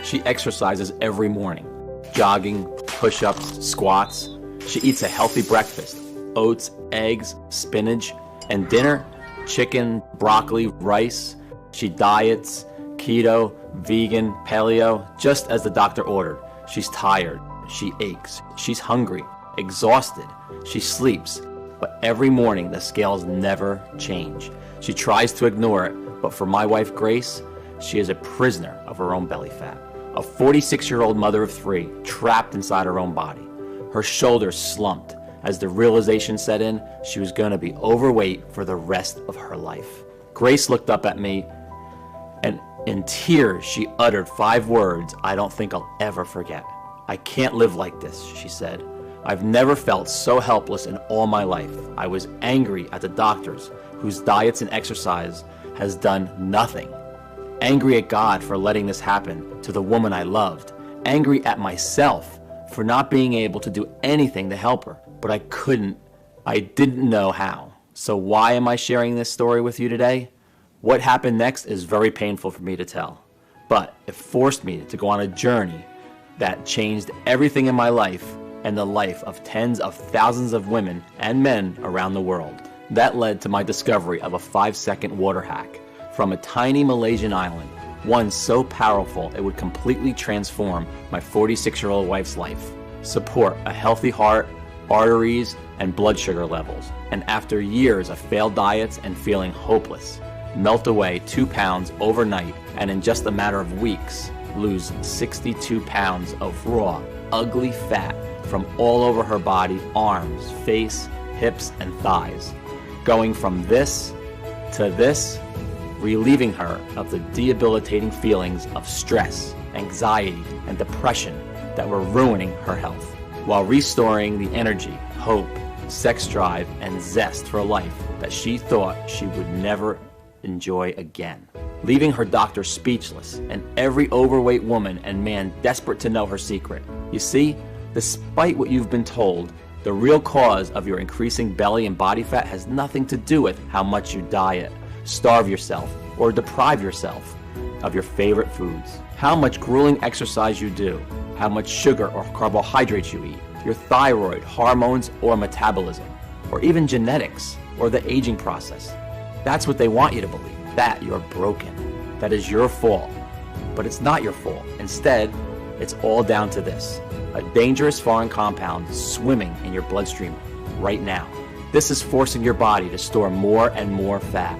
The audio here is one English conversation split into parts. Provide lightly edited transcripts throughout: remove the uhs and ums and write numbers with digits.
She exercises every morning, jogging, push-ups, squats. She eats a healthy breakfast, oats, eggs, spinach, and dinner, chicken, broccoli, rice. She diets, keto, vegan, paleo, just as the doctor ordered. She's tired, she aches, she's hungry, exhausted, she sleeps. But every morning the scales never change. She tries to ignore it, but for my wife Grace, she is a prisoner of her own belly fat. A 46-year-old mother of 3, trapped inside her own body. Her shoulders slumped as the realization set in she was going to be overweight for the rest of her life. Grace looked up at me, and in tears she uttered 5 words I don't think I'll ever forget. "I can't live like this," she said. "I've never felt so helpless in all my life. I was angry at the doctors whose diets and exercise has done nothing. Angry at God for letting this happen to the woman I loved. Angry at myself for not being able to do anything to help her. But I didn't know how. So why am I sharing this story with you today? What happened next is very painful for me to tell. But it forced me to go on a journey that changed everything in my life and the life of tens of thousands of women and men around the world. That led to my discovery of a 5-second water hack from a tiny Malaysian island, one so powerful it would completely transform my 46-year-old wife's life, support a healthy heart, arteries, and blood sugar levels, and after years of failed diets and feeling hopeless, melt away 2 pounds overnight, and in just a matter of weeks, lose 62 pounds of raw, ugly fat from all over her body, arms, face, hips, and thighs. Going from this to this, relieving her of the debilitating feelings of stress, anxiety, and depression that were ruining her health, while restoring the energy, hope, sex drive, and zest for life that she thought she would never enjoy again. Leaving her doctor speechless and every overweight woman and man desperate to know her secret. You see, despite what you've been told, the real cause of your increasing belly and body fat has nothing to do with how much you diet, starve yourself, or deprive yourself of your favorite foods, how much grueling exercise you do, how much sugar or carbohydrates you eat, your thyroid, hormones, or metabolism, or even genetics, or the aging process. That's what they want you to believe, that you're broken, that is your fault. But it's not your fault. Instead, it's all down to this: a dangerous foreign compound swimming in your bloodstream right now. This is forcing your body to store more and more fat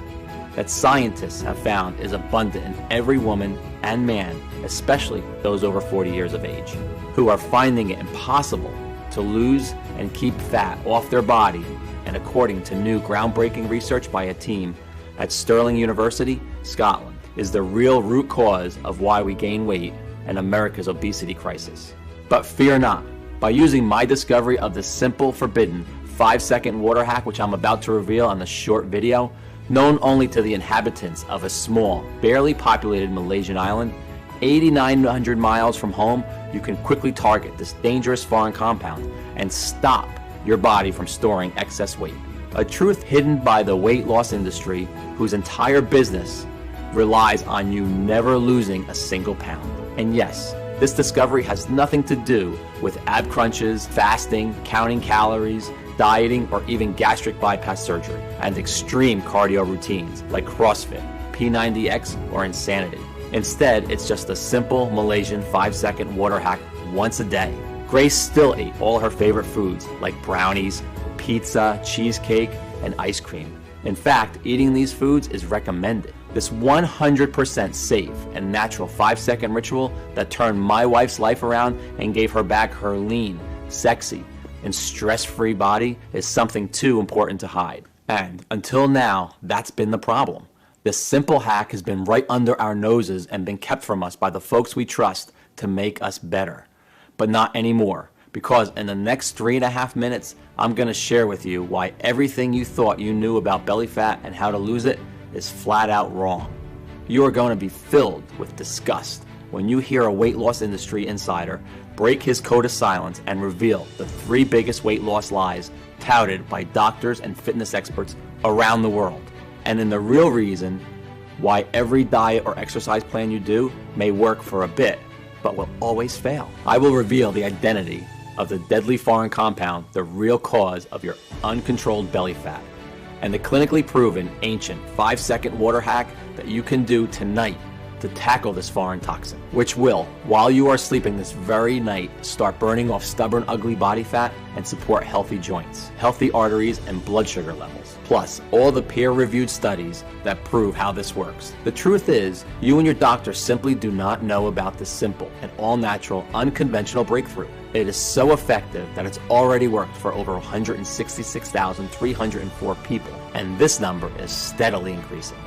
that scientists have found is abundant in every woman and man, especially those over 40 years of age, who are finding it impossible to lose and keep fat off their body. And according to new groundbreaking research by a team at Stirling University, Scotland, is the real root cause of why we gain weight and America's obesity crisis. But fear not. By using my discovery of the simple, forbidden 5-second water hack, which I'm about to reveal on this short video, known only to the inhabitants of a small, barely populated Malaysian island, 8,900 miles from home, you can quickly target this dangerous foreign compound and stop your body from storing excess weight. A truth hidden by the weight loss industry, whose entire business relies on you never losing a single pound. And yes, this discovery has nothing to do with ab crunches, fasting, counting calories, dieting, or even gastric bypass surgery, and extreme cardio routines like CrossFit, P90X, or insanity. Instead, it's just a simple Malaysian 5-second water hack once a day. Grace still ate all her favorite foods like brownies, pizza, cheesecake, and ice cream. In fact, eating these foods is recommended. This 100% safe and natural 5-second ritual that turned my wife's life around and gave her back her lean, sexy, and stress-free body is something too important to hide. And until now, that's been the problem. This simple hack has been right under our noses and been kept from us by the folks we trust to make us better. But not anymore, because in the next 3.5 minutes, I'm going to share with you why everything you thought you knew about belly fat and how to lose it is flat out wrong. You are going to be filled with disgust when you hear a weight loss industry insider break his code of silence and reveal the 3 biggest weight loss lies touted by doctors and fitness experts around the world. And in the real reason why every diet or exercise plan you do may work for a bit, but will always fail. I will reveal the identity of the deadly foreign compound, the real cause of your uncontrolled belly fat, and the clinically proven ancient 5-second water hack that you can do tonight to tackle this foreign toxin, which will, while you are sleeping this very night, start burning off stubborn, ugly body fat and support healthy joints, healthy arteries, and blood sugar levels. Plus, all the peer-reviewed studies that prove how this works. The truth is, you and your doctor simply do not know about this simple and all-natural, unconventional breakthrough. It is so effective that it's already worked for over 166,304 people, and this number is steadily increasing.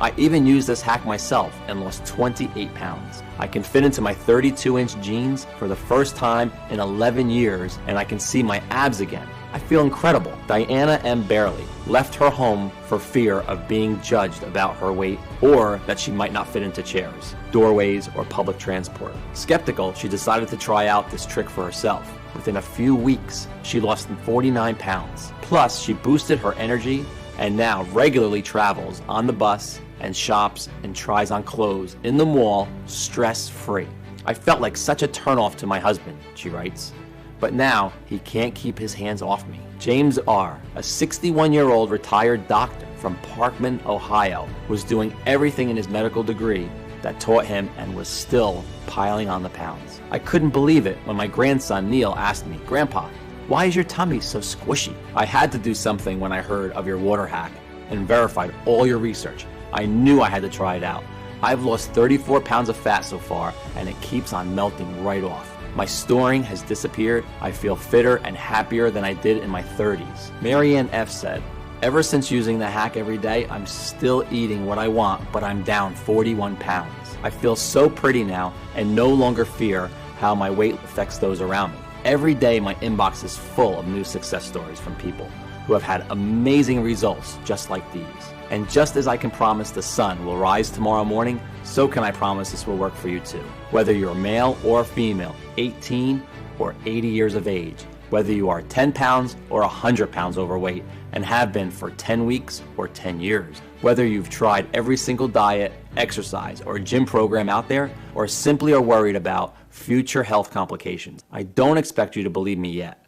I even used this hack myself and lost 28 pounds. I can fit into my 32-inch jeans for the first time in 11 years, and I can see my abs again. I feel incredible. Diana M. Barely left her home for fear of being judged about her weight or that she might not fit into chairs, doorways, or public transport. Skeptical, she decided to try out this trick for herself. Within a few weeks, she lost 49 pounds. Plus, she boosted her energy and now regularly travels on the bus and shops and tries on clothes in the mall stress-free. I felt like such a turnoff to my husband, she writes, but now he can't keep his hands off me. James R., a 61-year-old retired doctor from Parkman, Ohio, was doing everything in his medical degree that taught him and was still piling on the pounds. I couldn't believe it when my grandson Neil asked me, "Grandpa, why is your tummy so squishy?" I had to do something when I heard of your water hack and verified all your research. I knew I had to try it out. I've lost 34 pounds of fat so far, and it keeps on melting right off. My storing has disappeared. I feel fitter and happier than I did in my 30s. Marianne F. said, "Ever since using the hack every day, I'm still eating what I want, but I'm down 41 pounds. I feel so pretty now and no longer fear how my weight affects those around me. Every day my inbox is full of new success stories from people who have had amazing results just like these. And just as I can promise the sun will rise tomorrow morning, so can I promise this will work for you too. Whether you're male or female, 18 or 80 years of age, whether you are 10 pounds or 100 pounds overweight and have been for 10 weeks or 10 years, whether you've tried every single diet, exercise, or gym program out there, or simply are worried about future health complications. I don't expect you to believe me yet.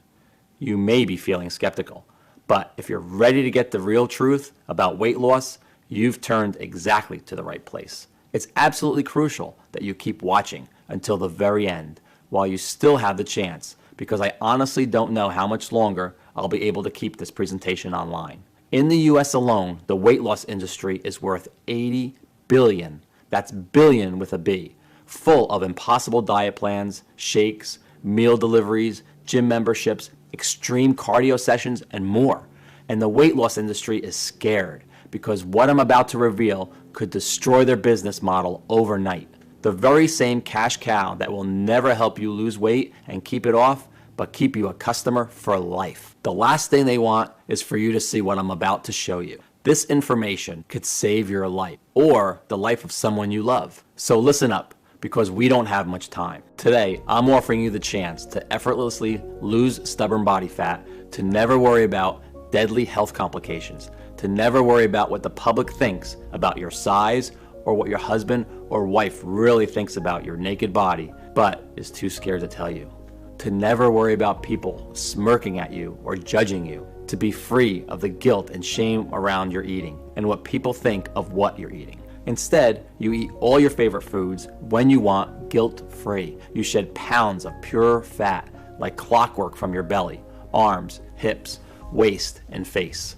You may be feeling skeptical, but if you're ready to get the real truth about weight loss, you've turned exactly to the right place. It's absolutely crucial that you keep watching until the very end while you still have the chance, because I honestly don't know how much longer I'll be able to keep this presentation online. In the US alone, the weight loss industry is worth $80 billion. That's billion with a B. Full of impossible diet plans, shakes, meal deliveries, gym memberships, extreme cardio sessions, and more. And the weight loss industry is scared because what I'm about to reveal could destroy their business model overnight. The very same cash cow that will never help you lose weight and keep it off, but keep you a customer for life. The last thing they want is for you to see what I'm about to show you. This information could save your life or the life of someone you love. So listen up, because we don't have much time. Today, I'm offering you the chance to effortlessly lose stubborn body fat, to never worry about deadly health complications, to never worry about what the public thinks about your size or what your husband or wife really thinks about your naked body, but is too scared to tell you. To never worry about people smirking at you or judging you, to be free of the guilt and shame around your eating and what people think of what you're eating. Instead, you eat all your favorite foods when you want, guilt-free. You shed pounds of pure fat like clockwork from your belly, arms, hips, waist, and face.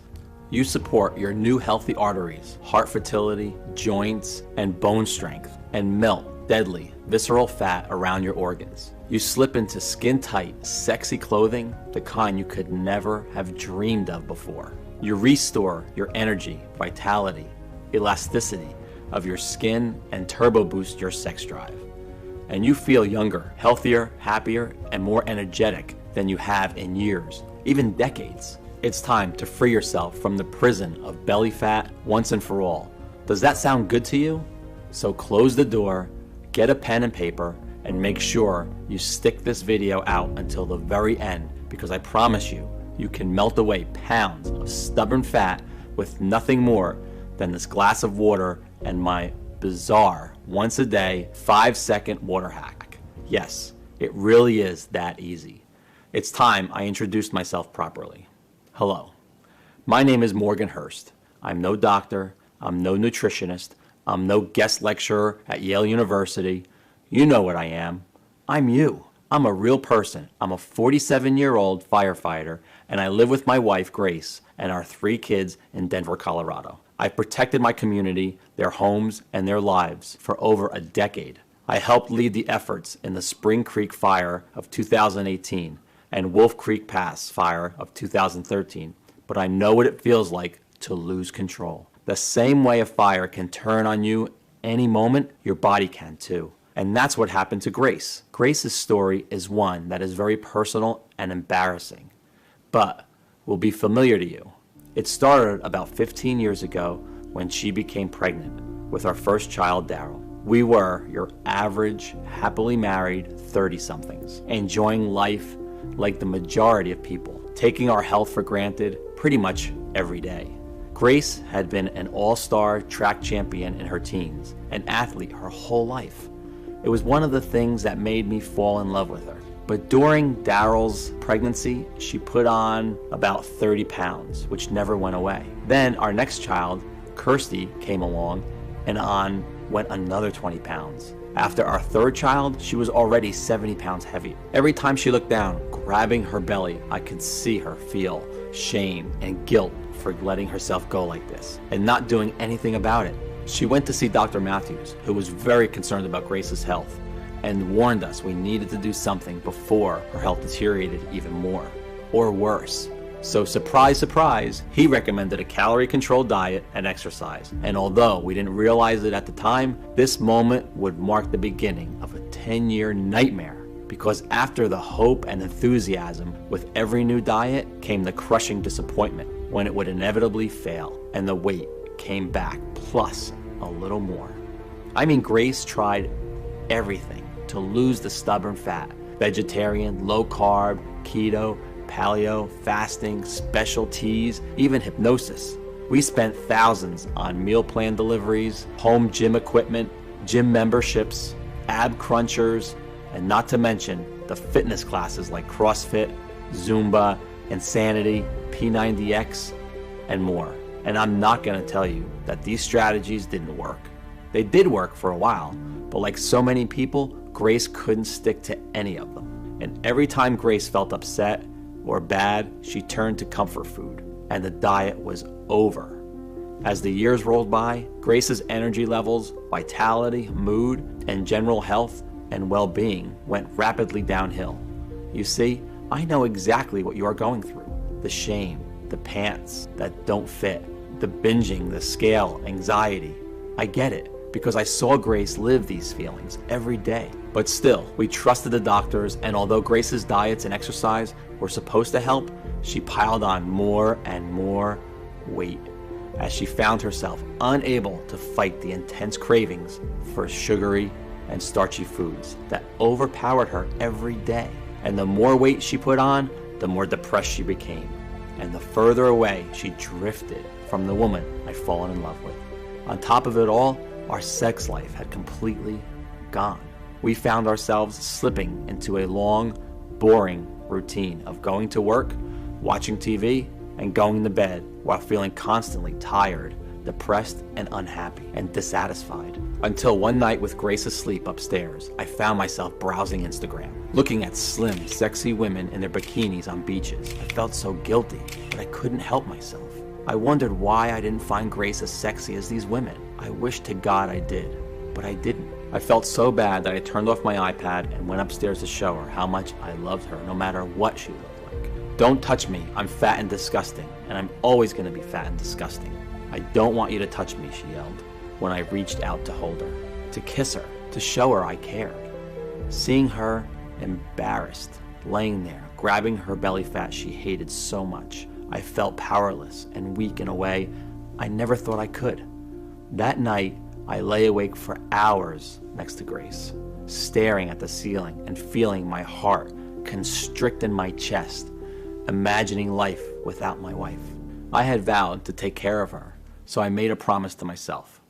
You support your new healthy arteries, heart fertility, joints, and bone strength, and melt deadly, visceral fat around your organs. You slip into skin-tight, sexy clothing, the kind you could never have dreamed of before. You restore your energy, vitality, elasticity of your skin, and turbo boost your sex drive. And you feel younger, healthier, happier, and more energetic than you have in years, even decades. It's time to free yourself from the prison of belly fat once and for all. Does that sound good to you? So close the door, get a pen and paper, and make sure you stick this video out until the very end, because I promise you, you can melt away pounds of stubborn fat with nothing more than this glass of water and my bizarre once a day 5-second water hack. Yes, it really is that easy. It's time I introduced myself properly. Hello, my name is Morgan Hurst. I'm no doctor, I'm no nutritionist, I'm no guest lecturer at Yale University. You know what I am. I'm you. I'm a real person. I'm a 47-year-old firefighter, and I live with my wife, Grace, and our 3 kids in Denver, Colorado. I've protected my community, their homes, and their lives for over a decade. I helped lead the efforts in the Spring Creek Fire of 2018 and Wolf Creek Pass Fire of 2013, but I know what it feels like to lose control. The same way a fire can turn on you any moment, your body can too. And that's what happened to Grace. Grace's story is one that is very personal and embarrassing, but will be familiar to you. It started about 15 years ago when she became pregnant with our first child, Daryl. We were your average, happily married 30-somethings, enjoying life like the majority of people, taking our health for granted pretty much every day. Grace had been an all-star track champion in her teens, an athlete her whole life. It was one of the things that made me fall in love with her. But during Daryl's pregnancy, she put on about 30 pounds, which never went away. Then our next child, Kirsty, came along, and on went another 20 pounds. After our third child, she was already 70 pounds heavier. Every time she looked down, grabbing her belly, I could see her feel shame and guilt for letting herself go like this and not doing anything about it. She went to see Dr. Matthews, who was very concerned about Grace's health and warned us we needed to do something before her health deteriorated even more or worse. So surprise, surprise, he recommended a calorie-controlled diet and exercise. And although we didn't realize it at the time, this moment would mark the beginning of a 10-year nightmare. Because after the hope and enthusiasm with every new diet came the crushing disappointment when it would inevitably fail and the weight came back plus a little more. I mean, Grace tried everything to lose the stubborn fat. Vegetarian, low carb, keto, paleo, fasting, special teas, even hypnosis. We spent thousands on meal plan deliveries, home gym equipment, gym memberships, ab crunchers, and not to mention the fitness classes like CrossFit, Zumba, Insanity, P90X, and more. And I'm not going to tell you that these strategies didn't work. They did work for a while, but like so many people, Grace couldn't stick to any of them. And every time Grace felt upset or bad, she turned to comfort food, and the diet was over. As the years rolled by, Grace's energy levels, vitality, mood, and general health and well-being went rapidly downhill. You see, I know exactly what you are going through. The shame, the pants that don't fit, the binging, the scale, anxiety. I get it, because I saw Grace live these feelings every day. But still, we trusted the doctors, and although Grace's diets and exercise were supposed to help, she piled on more and more weight as she found herself unable to fight the intense cravings for sugary and starchy foods that overpowered her every day. And the more weight she put on, the more depressed she became, and the further away she drifted from the woman I'd fallen in love with. On top of it all, our sex life had completely gone. We found ourselves slipping into a long, boring routine of going to work, watching TV, and going to bed while feeling constantly tired, depressed, and unhappy, and dissatisfied. Until one night with Grace asleep upstairs, I found myself browsing Instagram, looking at slim, sexy women in their bikinis on beaches. I felt so guilty, but I couldn't help myself. I wondered why I didn't find Grace as sexy as these women. I wished to God I did, but I didn't. I felt so bad that I turned off my iPad and went upstairs to show her how much I loved her no matter what she looked like. Don't touch me, I'm fat and disgusting, and I'm always going to be fat and disgusting. I don't want you to touch me, she yelled when I reached out to hold her, to kiss her, to show her I cared. Seeing her embarrassed, laying there, grabbing her belly fat she hated so much, I felt powerless and weak in a way I never thought I could. That night, I lay awake for hours next to Grace, staring at the ceiling and feeling my heart constrict in my chest, imagining life without my wife. I had vowed to take care of her, so I made a promise to myself.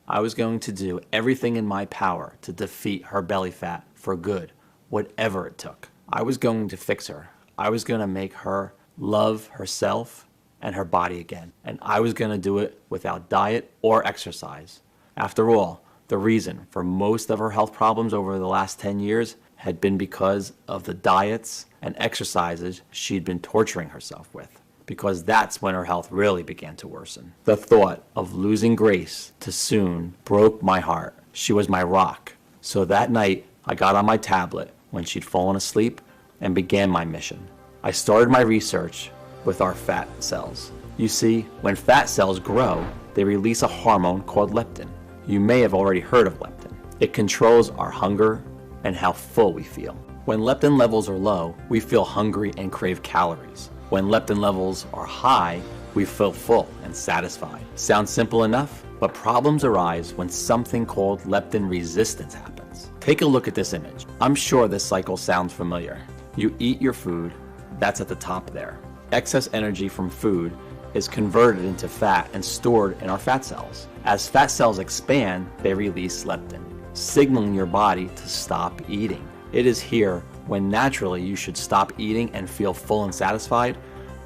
I was going to do everything in my power to defeat her belly fat for good, whatever it took. I was going to fix her. I was going to make her love herself and her body again. And I was going to do it without diet or exercise. After all, the reason for most of her health problems over the last 10 years had been because of the diets and exercises she'd been torturing herself with. Because that's when her health really began to worsen. The thought of losing Grace too soon broke my heart. She was my rock. So that night, I got on my tablet when she'd fallen asleep and began my mission. I started my research with our fat cells. You see, when fat cells grow, they release a hormone called leptin. You may have already heard of leptin. It controls our hunger and how full we feel. When leptin levels are low, we feel hungry and crave calories. When leptin levels are high, we feel full and satisfied. Sounds simple enough, but problems arise when something called leptin resistance happens. Take a look at this image. I'm sure this cycle sounds familiar. You eat your food, that's at the top there. Excess energy from food is converted into fat and stored in our fat cells. As fat cells expand, they release leptin, signaling your body to stop eating. It is here when naturally you should stop eating and feel full and satisfied,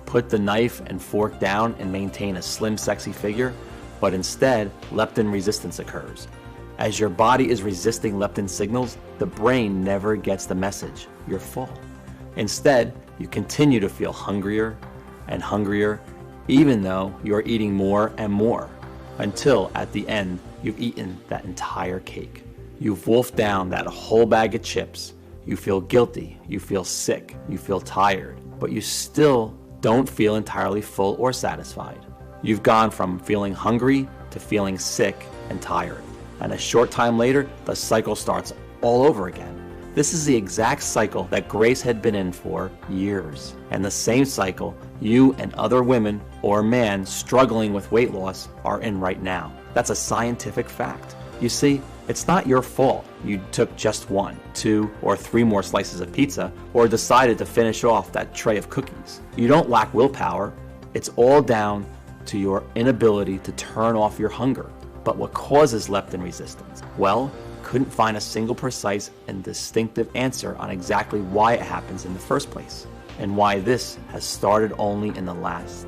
put the knife and fork down and maintain a slim, sexy figure, but instead, leptin resistance occurs. As your body is resisting leptin signals, the brain never gets the message, you're full. Instead, you continue to feel hungrier and hungrier, even though you're eating more and more, until at the end, you've eaten that entire cake. You've wolfed down that whole bag of chips. You feel guilty, you feel sick, you feel tired, but you still don't feel entirely full or satisfied. You've gone from feeling hungry to feeling sick and tired. And a short time later, the cycle starts all over again. This is the exact cycle that Grace had been in for years. And the same cycle you and other women or men struggling with weight loss are in right now. That's a scientific fact. You see, it's not your fault you took just 1, 2, or 3 more slices of pizza or decided to finish off that tray of cookies. You don't lack willpower. It's all down to your inability to turn off your hunger. But what causes leptin resistance? Well, couldn't find a single precise and distinctive answer on exactly why it happens in the first place, and why this has started only in the last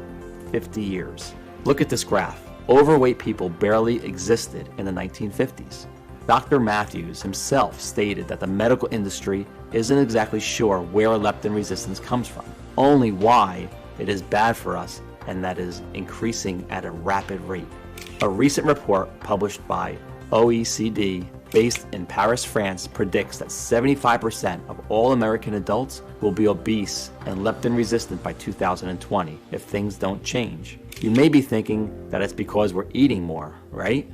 50 years. Look at this graph. Overweight people barely existed in the 1950s. Dr. Matthews himself stated that the medical industry isn't exactly sure where leptin resistance comes from, only why it is bad for us and that is increasing at a rapid rate. A recent report published by OECD based in Paris, France, predicts that 75% of all American adults will be obese and leptin resistant by 2020 if things don't change. You may be thinking that it's because we're eating more, right?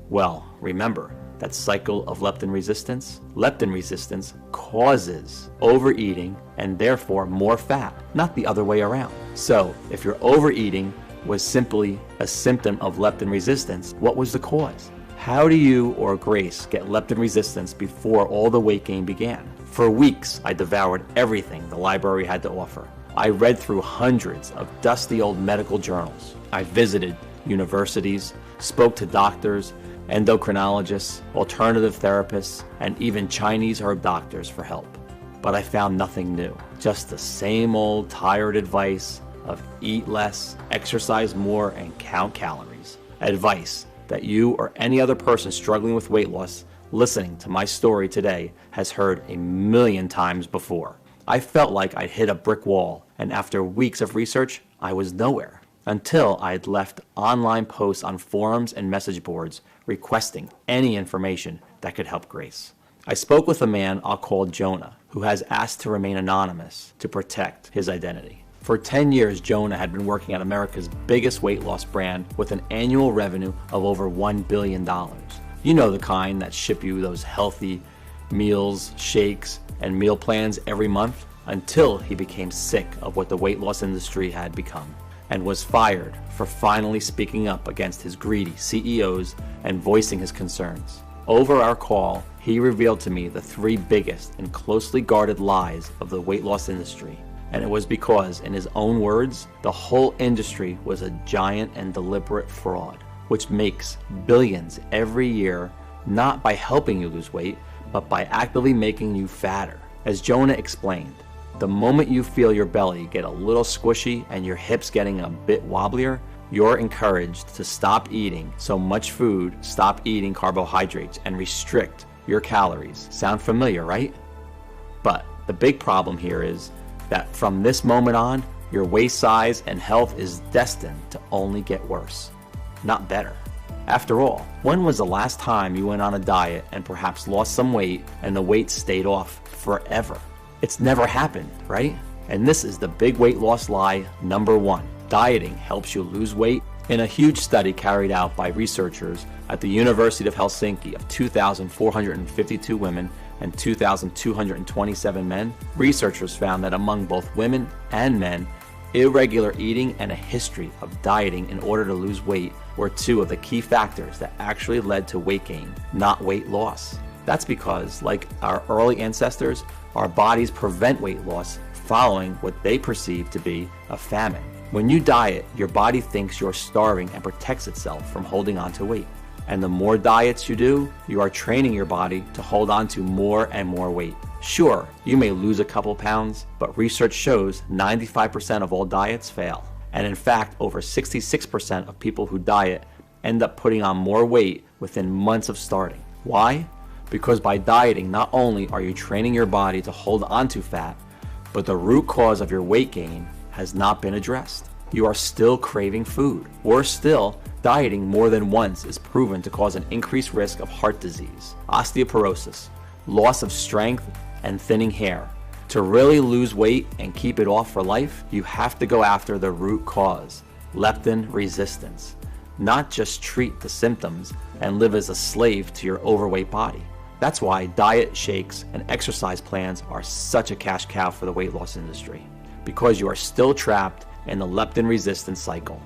Well, remember that cycle of leptin resistance? Leptin resistance causes overeating and therefore more fat, not the other way around. So if your overeating was simply a symptom of leptin resistance, what was the cause? How do you or Grace get leptin resistance before all the weight gain began? For weeks, I devoured everything the library had to offer. I read through hundreds of dusty old medical journals. I visited universities, spoke to doctors, endocrinologists, alternative therapists, and even Chinese herb doctors for help. But I found nothing new. Just the same old tired advice of eat less, exercise more, and count calories. Advice that you or any other person struggling with weight loss listening to my story today has heard a million times before. I felt like I'd hit a brick wall, and after weeks of research, I was nowhere. Until I had left online posts on forums and message boards requesting any information that could help Grace. I spoke with a man I'll call Jonah, who has asked to remain anonymous to protect his identity. For 10 years, Jonah had been working at America's biggest weight loss brand with an annual revenue of over $1 billion. You know, the kind that ship you those healthy meals, shakes, and meal plans every month, until he became sick of what the weight loss industry had become and was fired for finally speaking up against his greedy CEOs and voicing his concerns. Over our call, he revealed to me the 3 biggest and closely guarded lies of the weight loss industry. And it was because, in his own words, the whole industry was a giant and deliberate fraud. which makes billions every year, not by helping you lose weight, but by actively making you fatter. As Jonah explained, the moment you feel your belly get a little squishy and your hips getting a bit wobblier, you're encouraged to stop eating so much food, stop eating carbohydrates, and restrict your calories. Sound familiar, right? But the big problem here is that from this moment on, your waist size and health is destined to only get worse, not better. After all, when was the last time you went on a diet and perhaps lost some weight and the weight stayed off forever? It's never happened, right? And this is the big weight loss lie number 1. Dieting helps you lose weight. In a huge study carried out by researchers at the University of Helsinki of 2,452 women and 2,227 men, researchers found that among both women and men, irregular eating and a history of dieting in order to lose weight were 2 of the key factors that actually led to weight gain, not weight loss. That's because, like our early ancestors, our bodies prevent weight loss following what they perceive to be a famine. When you diet, your body thinks you're starving and protects itself from holding on to weight. And the more diets you do, you are training your body to hold on to more and more weight. Sure, you may lose a couple pounds, but research shows 95% of all diets fail. And in fact, over 66% of people who diet end up putting on more weight within months of starting. Why? Because by dieting, not only are you training your body to hold on to fat, but the root cause of your weight gain has not been addressed. You are still craving food. Worse still, dieting more than once is proven to cause an increased risk of heart disease, osteoporosis, loss of strength, and thinning hair. To really lose weight and keep it off for life, you have to go after the root cause, leptin resistance, not just treat the symptoms and live as a slave to your overweight body. That's why diet shakes and exercise plans are such a cash cow for the weight loss industry, because you are still trapped in the leptin resistance cycle.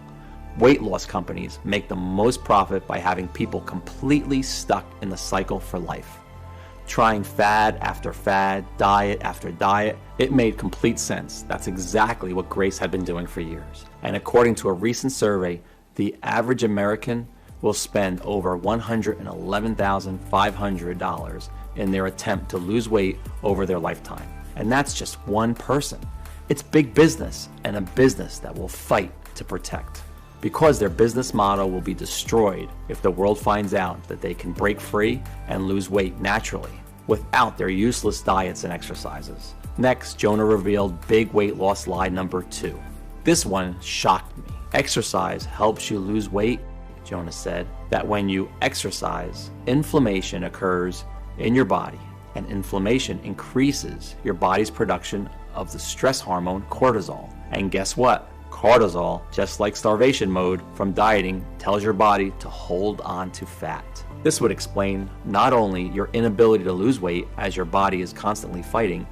Weight loss companies make the most profit by having people completely stuck in the cycle for life. Trying fad after fad, diet after diet, it made complete sense. That's exactly what Grace had been doing for years. And according to a recent survey, the average American will spend over $111,500 in their attempt to lose weight over their lifetime. And that's just one person. It's big business, and a business that will fight to protect. Because their business model will be destroyed if the world finds out that they can break free and lose weight naturally without their useless diets and exercises. Next, Jonah revealed big weight loss lie number 2. This one shocked me. Exercise helps you lose weight. Jonah said that when you exercise, inflammation occurs in your body, and inflammation increases your body's production of the stress hormone cortisol. And guess what? Cortisol, just like starvation mode from dieting, tells your body to hold on to fat. This would explain not only your inability to lose weight as your body is constantly fighting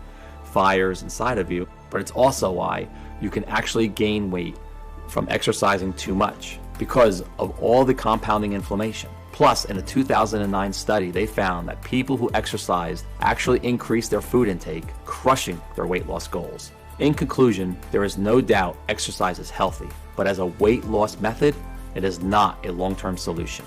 fires inside of you, but it's also why you can actually gain weight from exercising too much, because of all the compounding inflammation. Plus, in a 2009 study, they found that people who exercised actually increased their food intake, crushing their weight loss goals. In conclusion, there is no doubt exercise is healthy, but as a weight loss method, it is not a long-term solution.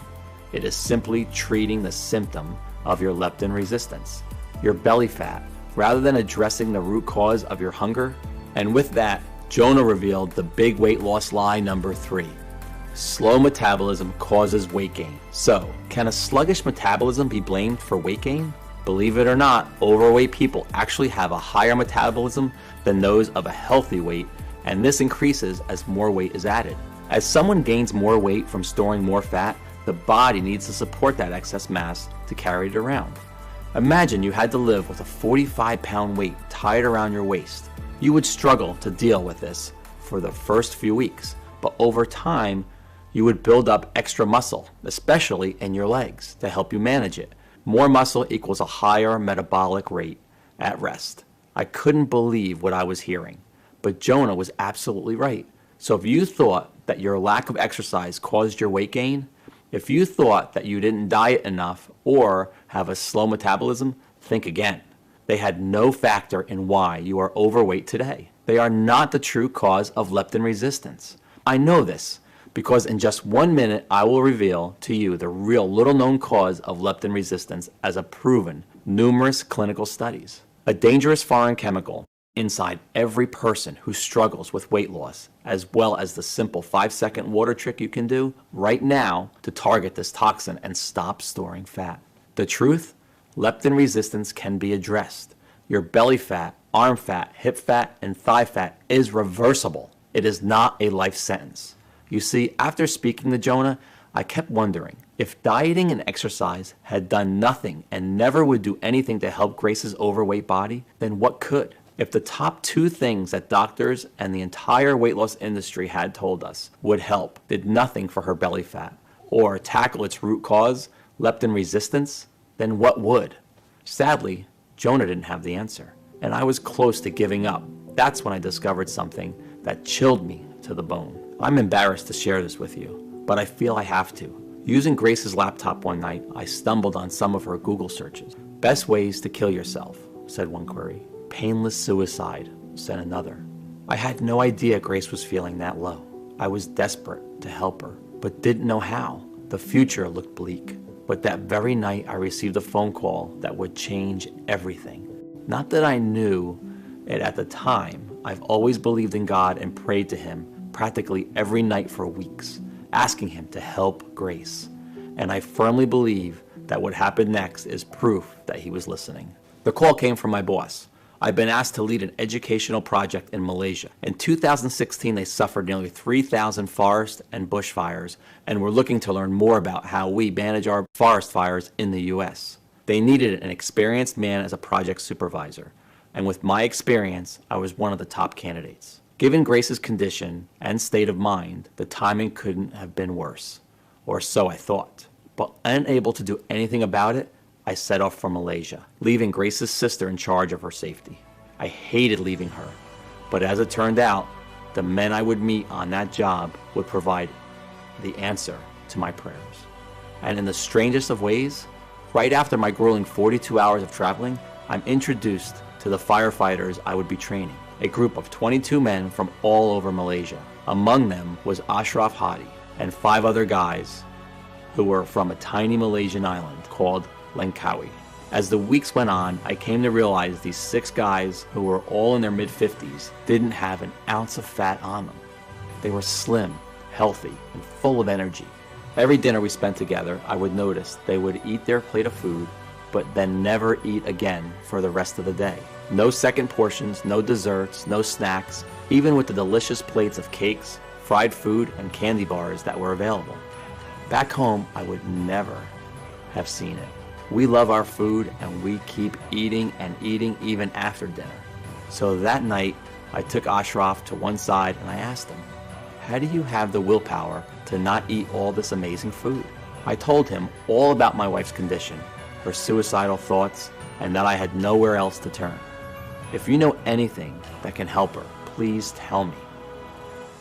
It is simply treating the symptom of your leptin resistance, your belly fat, rather than addressing the root cause of your hunger. And with that, Jonah revealed the big weight loss lie number 3. Slow metabolism causes weight gain. So, can a sluggish metabolism be blamed for weight gain? Believe it or not, overweight people actually have a higher metabolism than those of a healthy weight, and this increases as more weight is added. As someone gains more weight from storing more fat, the body needs to support that excess mass to carry it around. Imagine you had to live with a 45-pound weight tied around your waist. You would struggle to deal with this for the first few weeks, but over time, you would build up extra muscle, especially in your legs, to help you manage it. More muscle equals a higher metabolic rate at rest. I couldn't believe what I was hearing, but Jonah was absolutely right. So if you thought that your lack of exercise caused your weight gain, if you thought that you didn't diet enough or have a slow metabolism, think again. They had no factor in why you are overweight today. They are not the true cause of leptin resistance. I know this, because in just 1 minute I will reveal to you the real little-known cause of leptin resistance as a proven numerous clinical studies. A dangerous foreign chemical inside every person who struggles with weight loss, as well as the simple 5-second water trick you can do right now to target this toxin and stop storing fat. The truth? Leptin resistance can be addressed. Your belly fat, arm fat, hip fat, and thigh fat is reversible. It is not a life sentence. You see, after speaking to Jonah, I kept wondering, if dieting and exercise had done nothing and never would do anything to help Grace's overweight body, then what could? If the top 2 things that doctors and the entire weight loss industry had told us would help did nothing for her belly fat or tackle its root cause, leptin resistance, then what would? Sadly, Jonah didn't have the answer, and I was close to giving up. That's when I discovered something that chilled me to the bone. I'm embarrassed to share this with you, but I feel I have to. Using Grace's laptop one night, I stumbled on some of her Google searches. Best ways to kill yourself, said one query. Painless suicide, said another. I had no idea Grace was feeling that low. I was desperate to help her, but didn't know how. The future looked bleak. But that very night, I received a phone call that would change everything. Not that I knew it at the time. I've always believed in God and prayed to Him practically every night for weeks, asking Him to help Grace. And I firmly believe that what happened next is proof that He was listening. The call came from my boss. I've been asked to lead an educational project in Malaysia. In 2016, they suffered nearly 3,000 forest and bushfires and were looking to learn more about how we manage our forest fires in the U.S. They needed an experienced man as a project supervisor, and with my experience, I was one of the top candidates. Given Grace's condition and state of mind, the timing couldn't have been worse, or so I thought. But unable to do anything about it, I set off for Malaysia, leaving Grace's sister in charge of her safety. I hated leaving her, but as it turned out, the men I would meet on that job would provide the answer to my prayers. And in the strangest of ways, right after my grueling 42 hours of traveling, I'm introduced to the firefighters I would be training, a group of 22 men from all over Malaysia. Among them was Ashraf Hadi and 5 other guys who were from a tiny Malaysian island called Langkawi. As the weeks went on, I came to realize these 6 guys, who were all in their mid-50s, didn't have an ounce of fat on them. They were slim, healthy, and full of energy. Every dinner we spent together, I would notice they would eat their plate of food, but then never eat again for the rest of the day. No second portions, no desserts, no snacks, even with the delicious plates of cakes, fried food, and candy bars that were available. Back home, I would never have seen it. We love our food and we keep eating and eating even after dinner. So that night, I took Ashraf to one side and I asked him, how do you have the willpower to not eat all this amazing food? I told him all about my wife's condition, her suicidal thoughts, and that I had nowhere else to turn. If you know anything that can help her, please tell me.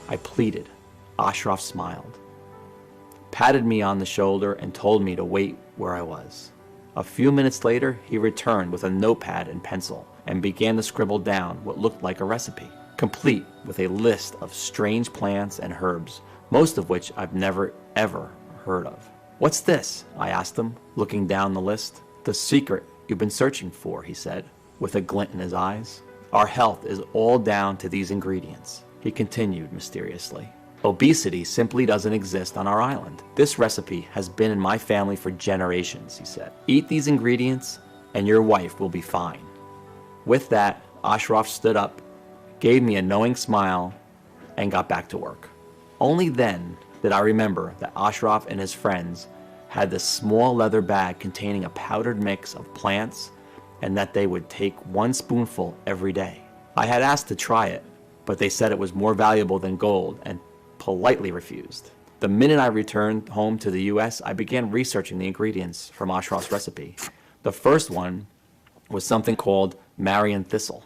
I pleaded. Ashraf smiled, patted me on the shoulder, and told me to wait where I was. A few minutes later, he returned with a notepad and pencil and began to scribble down what looked like a recipe, complete with a list of strange plants and herbs, most of which I've never ever heard of. What's this? I asked him, looking down the list. The secret you've been searching for, he said, with a glint in his eyes. Our health is all down to these ingredients, he continued mysteriously. Obesity simply doesn't exist on our island. This recipe has been in my family for generations, he said. Eat these ingredients and your wife will be fine. With that, Ashraf stood up, gave me a knowing smile, and got back to work. Only then did I remember that Ashraf and his friends had this small leather bag containing a powdered mix of plants and that they would take 1 spoonful every day. I had asked to try it, but they said it was more valuable than gold and politely refused. The minute I returned home to the US, I began researching the ingredients from Ashraf's recipe. The first one was something called Marian thistle.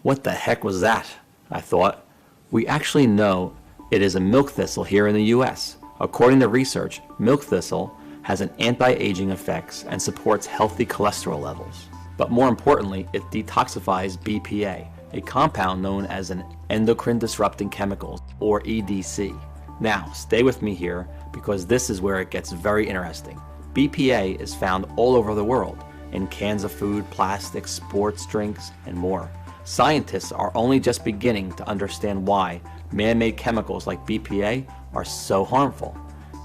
What the heck was that? I thought. We actually know it is a milk thistle here in the US. According to research, milk thistle has an anti-aging effects and supports healthy cholesterol levels. But more importantly, it detoxifies BPA, a compound known as an endocrine disrupting chemical, or EDC. Now, stay with me here because this is where it gets very interesting. BPA is found all over the world, in cans of food, plastics, sports drinks, and more. Scientists are only just beginning to understand why man-made chemicals like BPA are so harmful.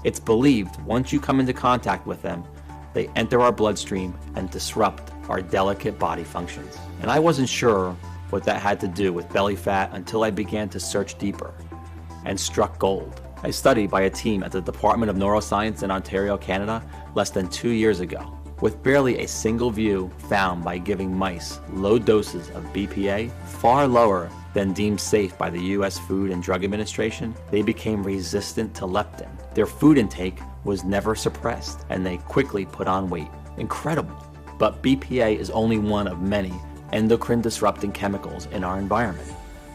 It's believed once you come into contact with them, they enter our bloodstream and disrupt our delicate body functions. And I wasn't sure what that had to do with belly fat until I began to search deeper and struck gold. I studied by a team at the Department of Neuroscience in Ontario, Canada, less than 2 years ago. With barely a single view found by giving mice low doses of BPA, far lower than deemed safe by the US Food and Drug Administration, they became resistant to leptin. Their food intake was never suppressed, and they quickly put on weight. Incredible. But BPA is only one of many endocrine disrupting chemicals in our environment.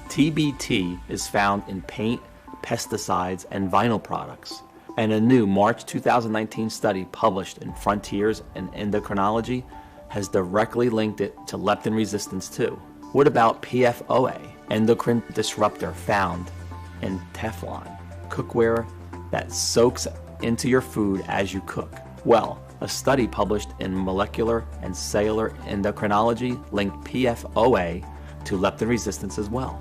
TBT is found in paint, pesticides, and vinyl products. And a new March 2019 study published in Frontiers in Endocrinology has directly linked it to leptin resistance too. What about PFOA, endocrine disruptor found in Teflon, cookware that soaks into your food as you cook? Well, a study published in Molecular and Cellular Endocrinology linked PFOA to leptin resistance as well.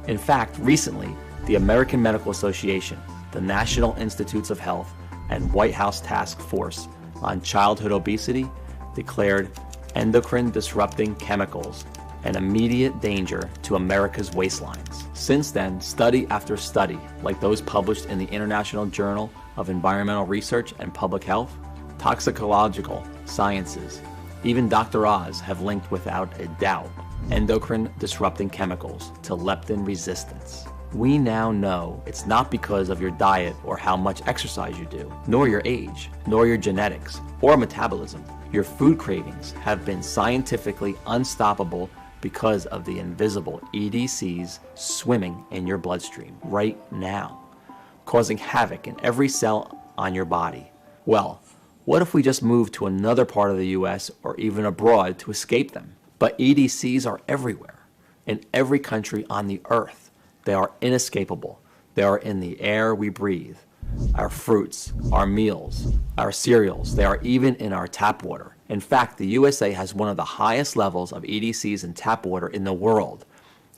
In fact, recently, the American Medical Association, the National Institutes of Health, and White House Task Force on Childhood Obesity declared endocrine disrupting chemicals an immediate danger to America's waistlines. Since then, study after study, like those published in the International Journal of Environmental Research and Public Health, Toxicological Sciences, even Dr. Oz have linked without a doubt endocrine disrupting chemicals to leptin resistance. We now know it's not because of your diet or how much exercise you do, nor your age, nor your genetics, or metabolism. Your food cravings have been scientifically unstoppable because of the invisible EDCs swimming in your bloodstream right now, causing havoc in every cell on your body. Well, what if we just moved to another part of the US or even abroad to escape them? But EDCs are everywhere, in every country on the earth. They are inescapable. They are in the air we breathe, our fruits, our meals, our cereals. They are even in our tap water. In fact, the USA has one of the highest levels of EDCs in tap water in the world,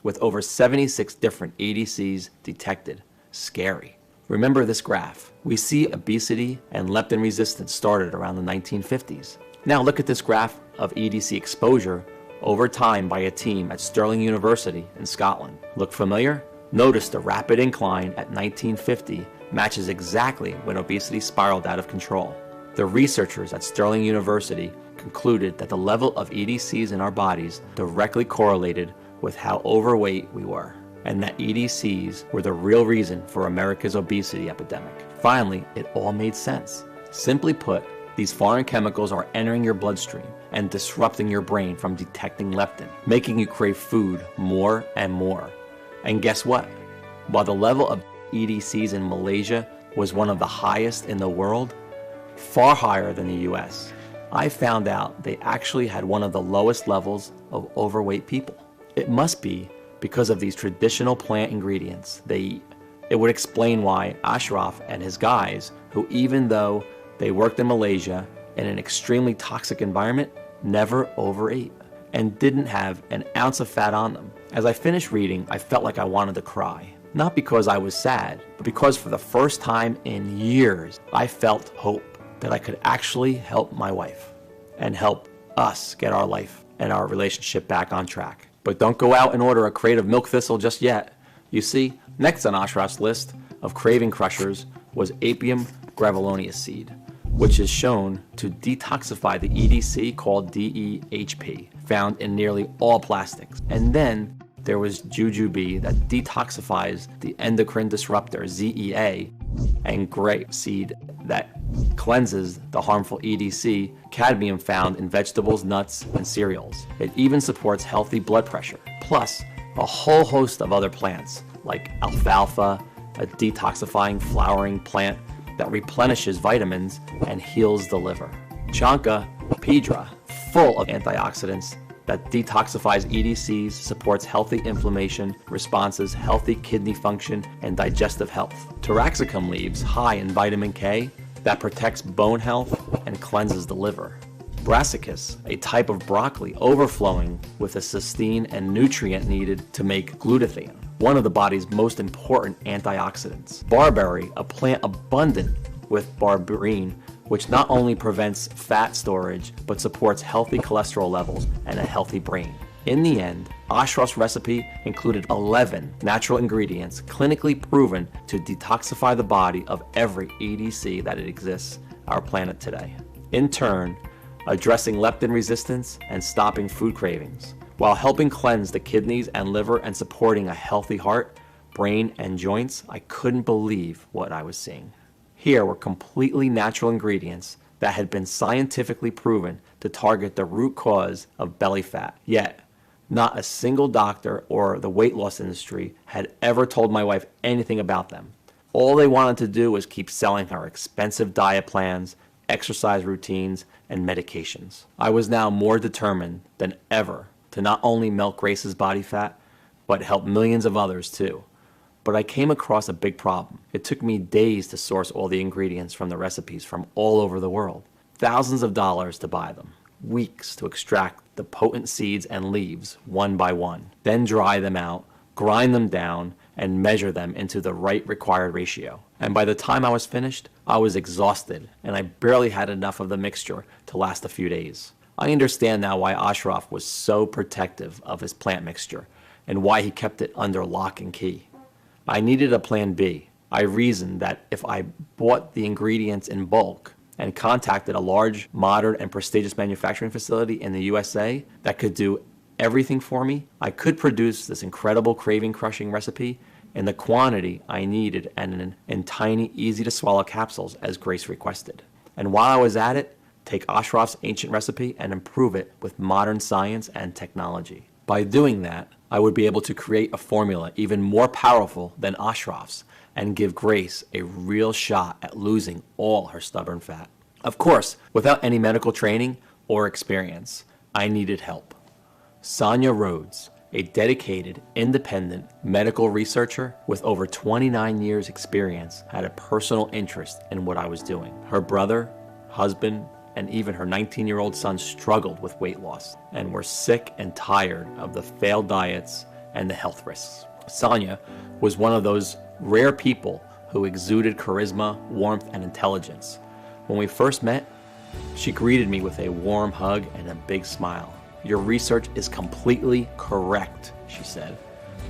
with over 76 different EDCs detected. Scary. Remember this graph. We see obesity and leptin resistance started around the 1950s. Now look at this graph of EDC exposure over time by a team at Stirling University in Scotland. Look familiar? Notice the rapid incline at 1950 matches exactly when obesity spiraled out of control. The researchers at Stirling University concluded that the level of EDCs in our bodies directly correlated with how overweight we were, and that EDCs were the real reason for America's obesity epidemic. Finally, it all made sense. Simply put, these foreign chemicals are entering your bloodstream and disrupting your brain from detecting leptin, making you crave food more and more. And guess what? While the level of EDCs in Malaysia was one of the highest in the world, far higher than the US, I found out they actually had one of the lowest levels of overweight people. It must be because of these traditional plant ingredients they eat. It would explain why Ashraf and his guys, who even though they worked in Malaysia in an extremely toxic environment, never overate and didn't have an ounce of fat on them. As I finished reading, I felt like I wanted to cry. Not because I was sad, but because for the first time in years, I felt hope that I could actually help my wife and help us get our life and our relationship back on track. But don't go out and order a crate of milk thistle just yet. You see, next on Ashraf's list of craving crushers was Apium graveolonius seed, which is shown to detoxify the EDC called DEHP, found in nearly all plastics. And then there was jujube that detoxifies the endocrine disruptor ZEA, and grape seed that cleanses the harmful EDC, cadmium found in vegetables, nuts, and cereals. It even supports healthy blood pressure, plus a whole host of other plants like alfalfa, a detoxifying flowering plant that replenishes vitamins and heals the liver. Chanca pedra, full of antioxidants that detoxifies EDCs, supports healthy inflammation responses, healthy kidney function, and digestive health. Taraxacum leaves, high in vitamin K, that protects bone health and cleanses the liver. Brassicas, a type of broccoli overflowing with a cysteine and nutrient needed to make glutathione, one of the body's most important antioxidants. Barberry, a plant abundant with berberine, which not only prevents fat storage, but supports healthy cholesterol levels and a healthy brain. In the end, Ashraf's recipe included 11 natural ingredients clinically proven to detoxify the body of every EDC that it exists on our planet today. In turn, addressing leptin resistance and stopping food cravings, while helping cleanse the kidneys and liver and supporting a healthy heart, brain, and joints. I couldn't believe what I was seeing. Here were completely natural ingredients that had been scientifically proven to target the root cause of belly fat. Yet, not a single doctor or the weight loss industry had ever told my wife anything about them. All they wanted to do was keep selling her expensive diet plans, exercise routines, and medications. I was now more determined than ever to not only melt Grace's body fat, but help millions of others too. But I came across a big problem. It took me days to source all the ingredients from the recipes from all over the world. Thousands of dollars to buy them. Weeks to extract the potent seeds and leaves one by one. Then dry them out, grind them down, and measure them into the right required ratio. And by the time I was finished, I was exhausted, and I barely had enough of the mixture to last a few days. I understand now why Ashraf was so protective of his plant mixture, and why he kept it under lock and key. I needed a plan B. I reasoned that if I bought the ingredients in bulk and contacted a large, modern, and prestigious manufacturing facility in the USA that could do everything for me, I could produce this incredible craving-crushing recipe in the quantity I needed and in tiny, easy-to-swallow capsules as Grace requested. And while I was at it, take Ashraf's ancient recipe and improve it with modern science and technology. By doing that, I would be able to create a formula even more powerful than Ashraf's and give Grace a real shot at losing all her stubborn fat. Of course, without any medical training or experience, I needed help. Sonia Rhodes, a dedicated, independent medical researcher with over 29 years experience, had a personal interest in what I was doing. Her brother, husband, and even her 19-year-old son struggled with weight loss and were sick and tired of the failed diets and the health risks. Sonia was one of those rare people who exuded charisma, warmth, and intelligence. When we first met, she greeted me with a warm hug and a big smile. "Your research is completely correct," she said.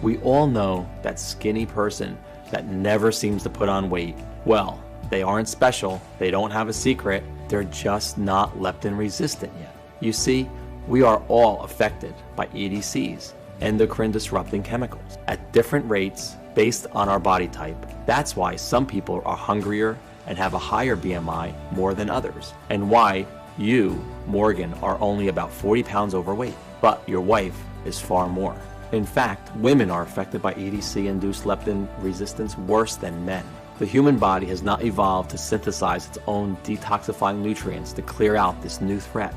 "We all know that skinny person that never seems to put on weight. Well, they aren't special, they don't have a secret, they're just not leptin resistant yet. You see, we are all affected by EDCs, endocrine disrupting chemicals, at different rates based on our body type. That's why some people are hungrier and have a higher BMI more than others, and why you, Morgan, are only about 40 pounds overweight, but your wife is far more. In fact, women are affected by EDC-induced leptin resistance worse than men. The human body has not evolved to synthesize its own detoxifying nutrients to clear out this new threat.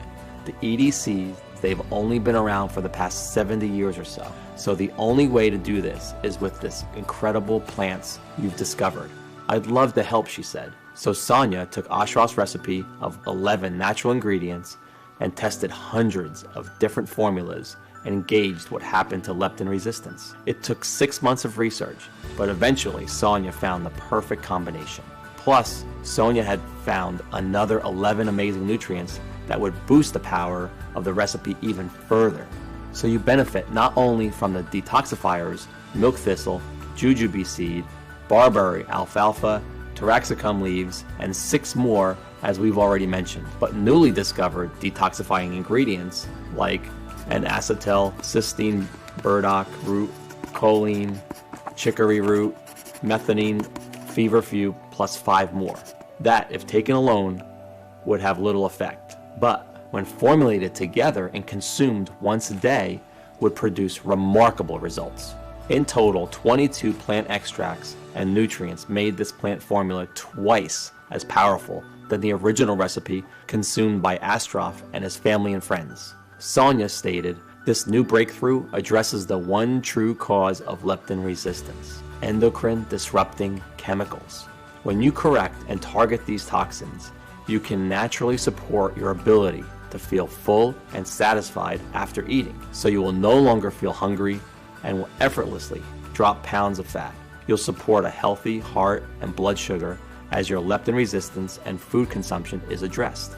The EDCs, they've only been around for the past 70 years or so. So the only way to do this is with this incredible plants you've discovered. I'd love to help," she said. So Sonia took Ashraf's recipe of 11 natural ingredients and tested hundreds of different formulas and gauged what happened to leptin resistance. It took 6 months of research, but eventually Sonia found the perfect combination. Plus, Sonia had found another 11 amazing nutrients that would boost the power of the recipe even further. So you benefit not only from the detoxifiers, milk thistle, jujube seed, barberry, alfalfa, taraxacum leaves, and 6 more as we've already mentioned, but newly discovered detoxifying ingredients like an acetyl cysteine burdock root, choline, chicory root, methionine, feverfew, plus 5 more. That, if taken alone, would have little effect, but when formulated together and consumed once a day, would produce remarkable results. In total, 22 plant extracts and nutrients made this plant formula twice as powerful than the original recipe consumed by Ashraf and his family and friends. Sonia stated This new breakthrough addresses the one true cause of leptin resistance: endocrine disrupting chemicals. When you correct and target these toxins, you can naturally support your ability to feel full and satisfied after eating, so you will no longer feel hungry and will effortlessly drop pounds of fat. You'll support a healthy heart and blood sugar as your leptin resistance and food consumption is addressed.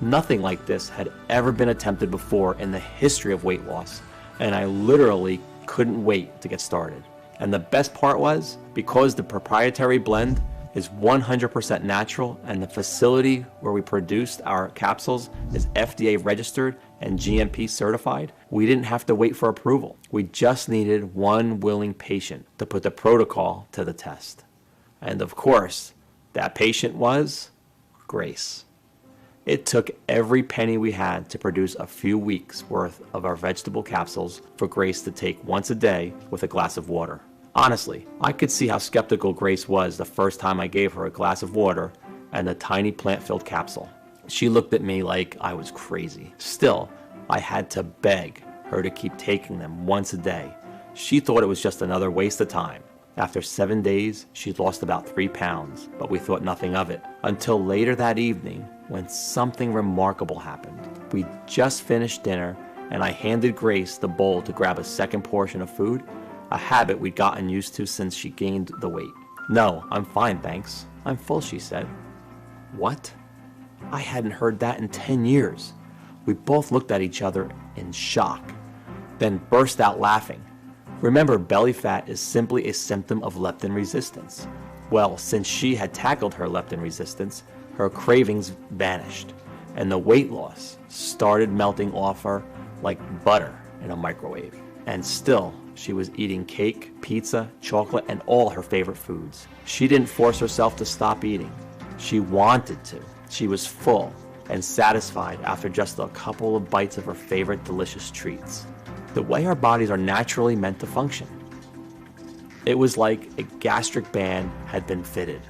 Nothing like this had ever been attempted before in the history of weight loss, and I literally couldn't wait to get started. And the best part was, because the proprietary blend is 100% natural and the facility where we produced our capsules is FDA registered and GMP certified, we didn't have to wait for approval. We just needed one willing patient to put the protocol to the test. And of course, that patient was Grace. It took every penny we had to produce a few weeks worth of our vegetable capsules for Grace to take once a day with a glass of water. Honestly, I could see how skeptical Grace was the first time I gave her a glass of water and a tiny plant-filled capsule. She looked at me like I was crazy. Still, I had to beg her to keep taking them once a day. She thought it was just another waste of time. After 7 days, she'd lost about 3 pounds, but we thought nothing of it until later that evening when something remarkable happened. We just finished dinner and I handed Grace the bowl to grab a second portion of food, a habit we'd gotten used to since she gained the weight. "No, I'm fine, thanks. I'm full," she said. What? I hadn't heard that in 10 years. We both looked at each other in shock, then burst out laughing. Remember, belly fat is simply a symptom of leptin resistance. Well, since she had tackled her leptin resistance, her cravings vanished, and the weight loss started melting off her like butter in a microwave. And still, she was eating cake, pizza, chocolate, and all her favorite foods. She didn't force herself to stop eating. She wanted to. She was full and satisfied after just a couple of bites of her favorite delicious treats. The way our bodies are naturally meant to function. It was like a gastric band had been fitted,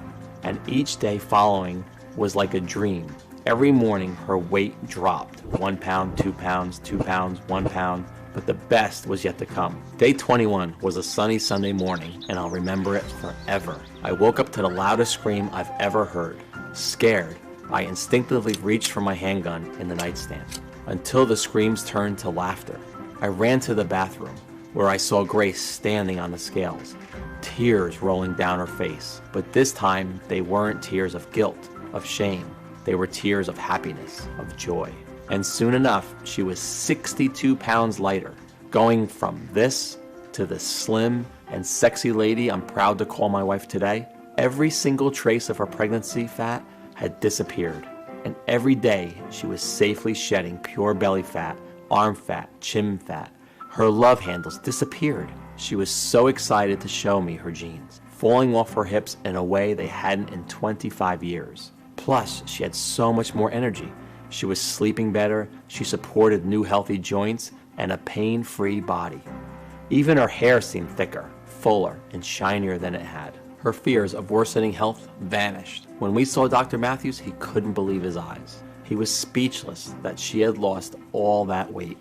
and each day following was like a dream. Every morning her weight dropped 1 pound, 2 pounds, 2 pounds, 1 pound, but the best was yet to come. Day 21 was a sunny Sunday morning, and I'll remember it forever. I woke up to the loudest scream I've ever heard. Scared, I instinctively reached for my handgun in the nightstand, until the screams turned to laughter. I ran to the bathroom, where I saw Grace standing on the scales, tears rolling down her face. But this time, they weren't tears of guilt, of shame. They were tears of happiness, of joy. And soon enough, she was 62 pounds lighter, going from this to the slim and sexy lady I'm proud to call my wife today. Every single trace of her pregnancy fat had disappeared, and every day she was safely shedding pure belly fat, arm fat, chin fat. Her love handles disappeared. She was so excited to show me her jeans, falling off her hips in a way they hadn't in 25 years. Plus, she had so much more energy. She was sleeping better, she supported new healthy joints, and a pain-free body. Even her hair seemed thicker, fuller, and shinier than it had. Her fears of worsening health vanished. When we saw Dr. Matthews, he couldn't believe his eyes. He was speechless that she had lost all that weight,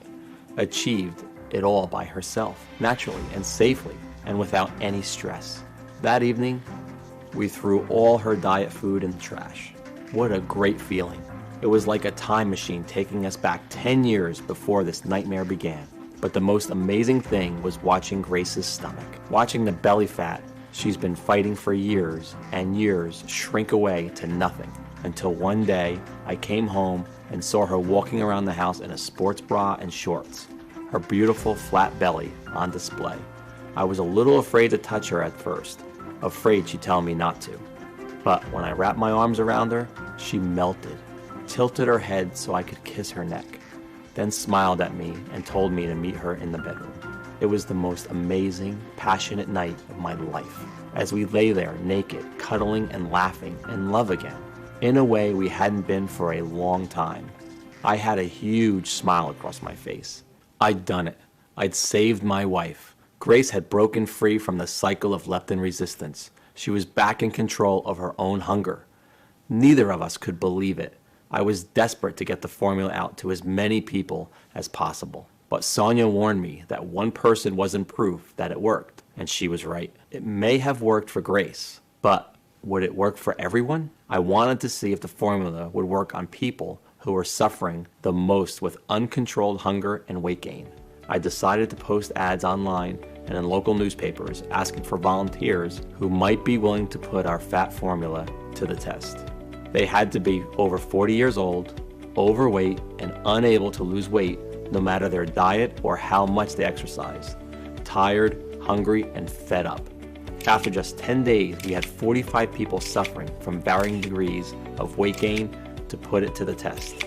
achieved it all by herself, naturally and safely, and without any stress. That evening, we threw all her diet food in the trash. What a great feeling. It was like a time machine taking us back 10 years before this nightmare began. But the most amazing thing was watching Grace's stomach, watching the belly fat she's been fighting for years and years shrink away to nothing. Until one day, I came home and saw her walking around the house in a sports bra and shorts, her beautiful flat belly on display. I was a little afraid to touch her at first, afraid she'd tell me not to. But when I wrapped my arms around her, she melted, tilted her head so I could kiss her neck, then smiled at me and told me to meet her in the bedroom. It was the most amazing, passionate night of my life, as we lay there naked, cuddling and laughing in love again, in a way we hadn't been for a long time. I had a huge smile across my face. I'd done it. I'd saved my wife. Grace had broken free from the cycle of leptin resistance. She was back in control of her own hunger. Neither of us could believe it. I was desperate to get the formula out to as many people as possible. But Sonia warned me that one person wasn't proof that it worked, and she was right. It may have worked for Grace, but would it work for everyone? I wanted to see if the formula would work on people who were suffering the most with uncontrolled hunger and weight gain. I decided to post ads online and in local newspapers asking for volunteers who might be willing to put our fat formula to the test. They had to be over 40 years old, overweight, and unable to lose weight no matter their diet or how much they exercised, tired, hungry, and fed up. After just 10 days, we had 45 people suffering from varying degrees of weight gain to put it to the test.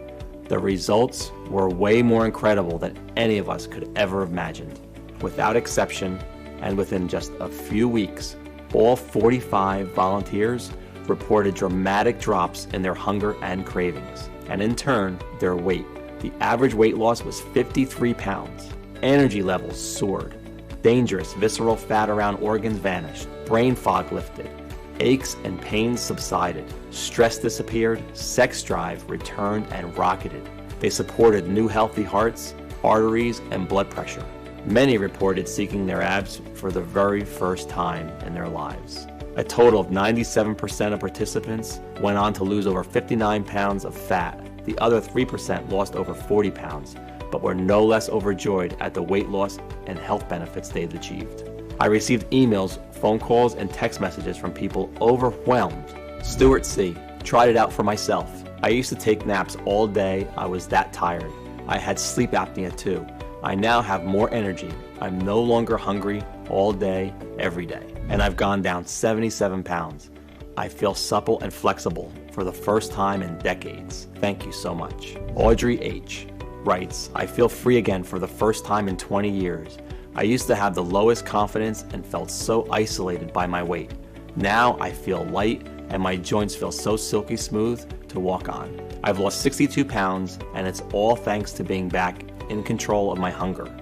The results were way more incredible than any of us could ever have imagined. Without exception, and within just a few weeks, all 45 volunteers reported dramatic drops in their hunger and cravings, and in turn, their weight. The average weight loss was 53 pounds. Energy levels soared. Dangerous visceral fat around organs vanished. Brain fog lifted. Aches and pains subsided. Stress disappeared. Sex drive returned and rocketed. They supported new healthy hearts, arteries, and blood pressure. Many reported seeking their abs for the very first time in their lives. A total of 97% of participants went on to lose over 59 pounds of fat. The other 3% lost over 40 pounds, but were no less overjoyed at the weight loss and health benefits they'd achieved. I received emails, phone calls, and text messages from people overwhelmed. Stuart C. Tried it out for myself. I used to take naps all day. I was that tired. I had sleep apnea too. I now have more energy. I'm no longer hungry all day, every day. And I've gone down 77 pounds. I feel supple and flexible for the first time in decades. Thank you so much. Audrey H. writes, I feel free again for the first time in 20 years. I used to have the lowest confidence and felt so isolated by my weight. Now I feel light and my joints feel so silky smooth to walk on. I've lost 62 pounds and it's all thanks to being back in control of my hunger.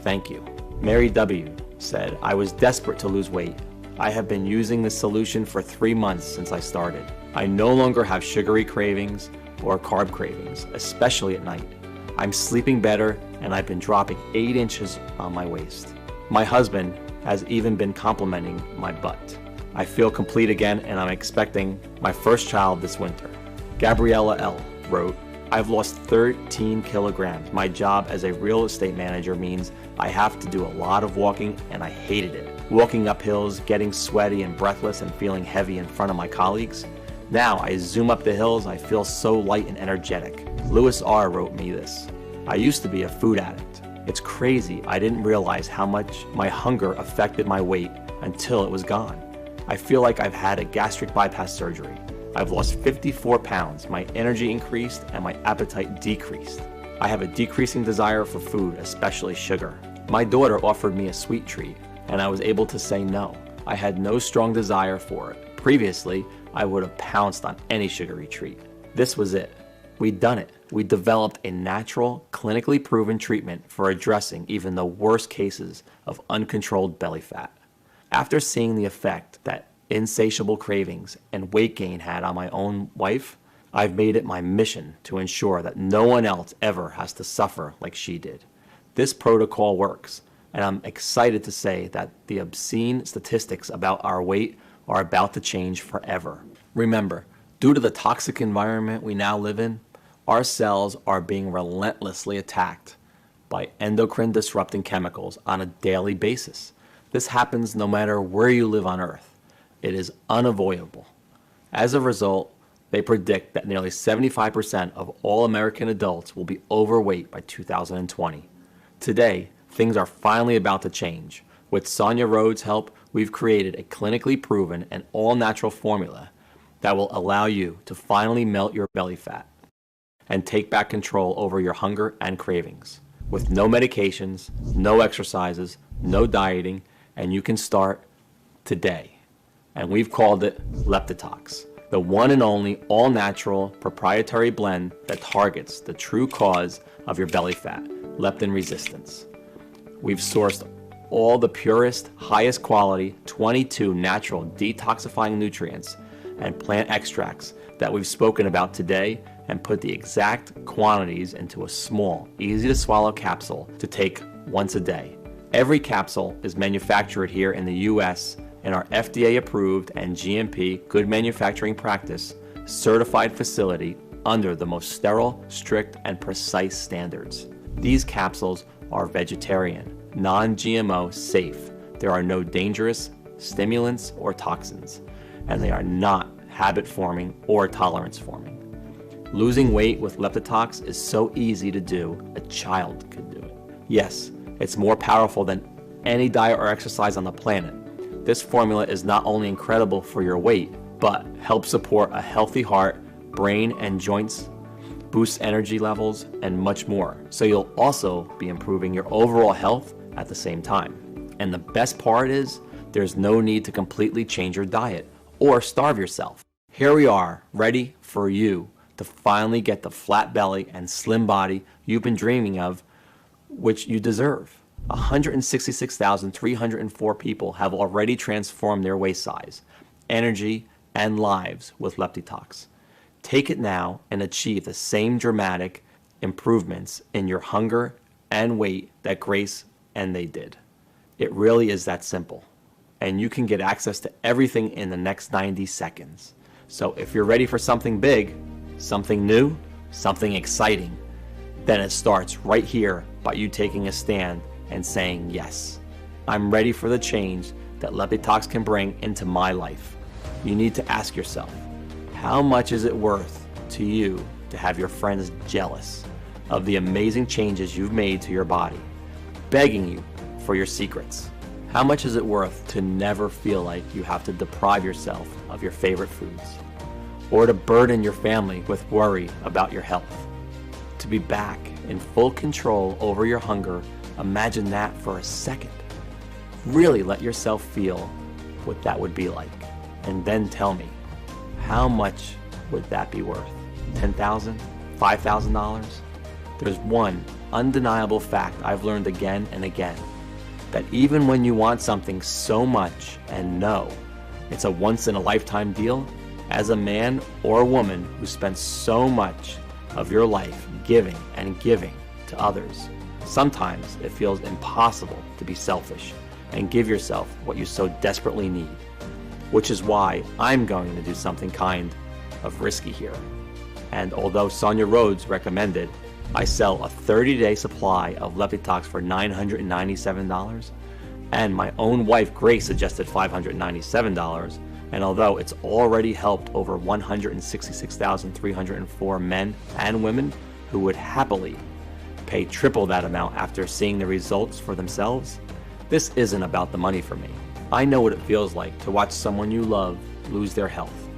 Thank you. Mary W. said, I was desperate to lose weight. I have been using this solution for 3 months since I started. I no longer have sugary cravings or carb cravings, especially at night. I'm sleeping better and I've been dropping 8 inches on my waist. My husband has even been complimenting my butt. I feel complete again and I'm expecting my first child this winter. Gabriella L. wrote, I've lost 13 kilograms. My job as a real estate manager means I have to do a lot of walking and I hated it. Walking up hills, getting sweaty and breathless and feeling heavy in front of my colleagues. Now I zoom up the hills, I feel so light and energetic. Lewis R. wrote me this. I used to be a food addict. It's crazy, I didn't realize how much my hunger affected my weight until it was gone. I feel like I've had a gastric bypass surgery. I've lost 54 pounds, my energy increased and my appetite decreased. I have a decreasing desire for food, especially sugar. My daughter offered me a sweet treat and I was able to say no. I had no strong desire for it. Previously, I would have pounced on any sugary treat. This was it. We'd done it. We developed a natural, clinically proven treatment for addressing even the worst cases of uncontrolled belly fat. After seeing the effect that insatiable cravings and weight gain had on my own wife, I've made it my mission to ensure that no one else ever has to suffer like she did. This protocol works, and I'm excited to say that the obscene statistics about our weight are about to change forever. Remember, due to the toxic environment we now live in, our cells are being relentlessly attacked by endocrine disrupting chemicals on a daily basis. This happens no matter where you live on Earth. It is unavoidable. As a result, they predict that nearly 75% of all American adults will be overweight by 2020. Today, things are finally about to change. With Sonia Rhodes' help, we've created a clinically proven and all-natural formula that will allow you to finally melt your belly fat and take back control over your hunger and cravings. With no medications, no exercises, no dieting, and you can start today. And we've called it Leptitox, the one and only all-natural proprietary blend that targets the true cause of your belly fat, leptin resistance. We've sourced all the purest, highest quality, 22 natural detoxifying nutrients and plant extracts that we've spoken about today and put the exact quantities into a small, easy to swallow capsule to take once a day. Every capsule is manufactured here in the US in our FDA approved and GMP good manufacturing practice certified facility under the most sterile, strict, and precise standards. These capsules are vegetarian, non-GMO safe. There are no dangerous stimulants or toxins, and they are not habit forming or tolerance forming. Losing weight with Leptitox is so easy to do, a child could do it. Yes, it's more powerful than any diet or exercise on the planet. This formula is not only incredible for your weight, but helps support a healthy heart, brain, and joints, boosts energy levels, and much more. So you'll also be improving your overall health at the same time. And the best part is, there's no need to completely change your diet or starve yourself. Here we are, ready for you to finally get the flat belly and slim body you've been dreaming of, which you deserve. 166,304 people have already transformed their waist size, energy, and lives with Leptitox. Take it now and achieve the same dramatic improvements in your hunger and weight that Grace and they did. It really is that simple. And you can get access to everything in the next 90 seconds. So if you're ready for something big, something new, something exciting, then it starts right here by you taking a stand and saying, yes, I'm ready for the change that Leptitox can bring into my life. You need to ask yourself, how much is it worth to you to have your friends jealous of the amazing changes you've made to your body, begging you for your secrets? How much is it worth to never feel like you have to deprive yourself of your favorite foods, or to burden your family with worry about your health? To be back in full control over your hunger, imagine that for a second. Really let yourself feel what that would be like, and then tell me, how much would that be worth? $10,000? $5,000? There's one undeniable fact I've learned again and again, that even when you want something so much and know it's a once-in-a-lifetime deal, as a man or a woman who spends so much of your life giving and giving to others, sometimes it feels impossible to be selfish and give yourself what you so desperately need. Which is why I'm going to do something kind of risky here. And although Sonia Rhodes recommended I sell a 30-day supply of Leptitox for $997, and my own wife Grace suggested $597, and although it's already helped over 166,304 men and women who would happily pay triple that amount after seeing the results for themselves, this isn't about the money for me. I know what it feels like to watch someone you love lose their health.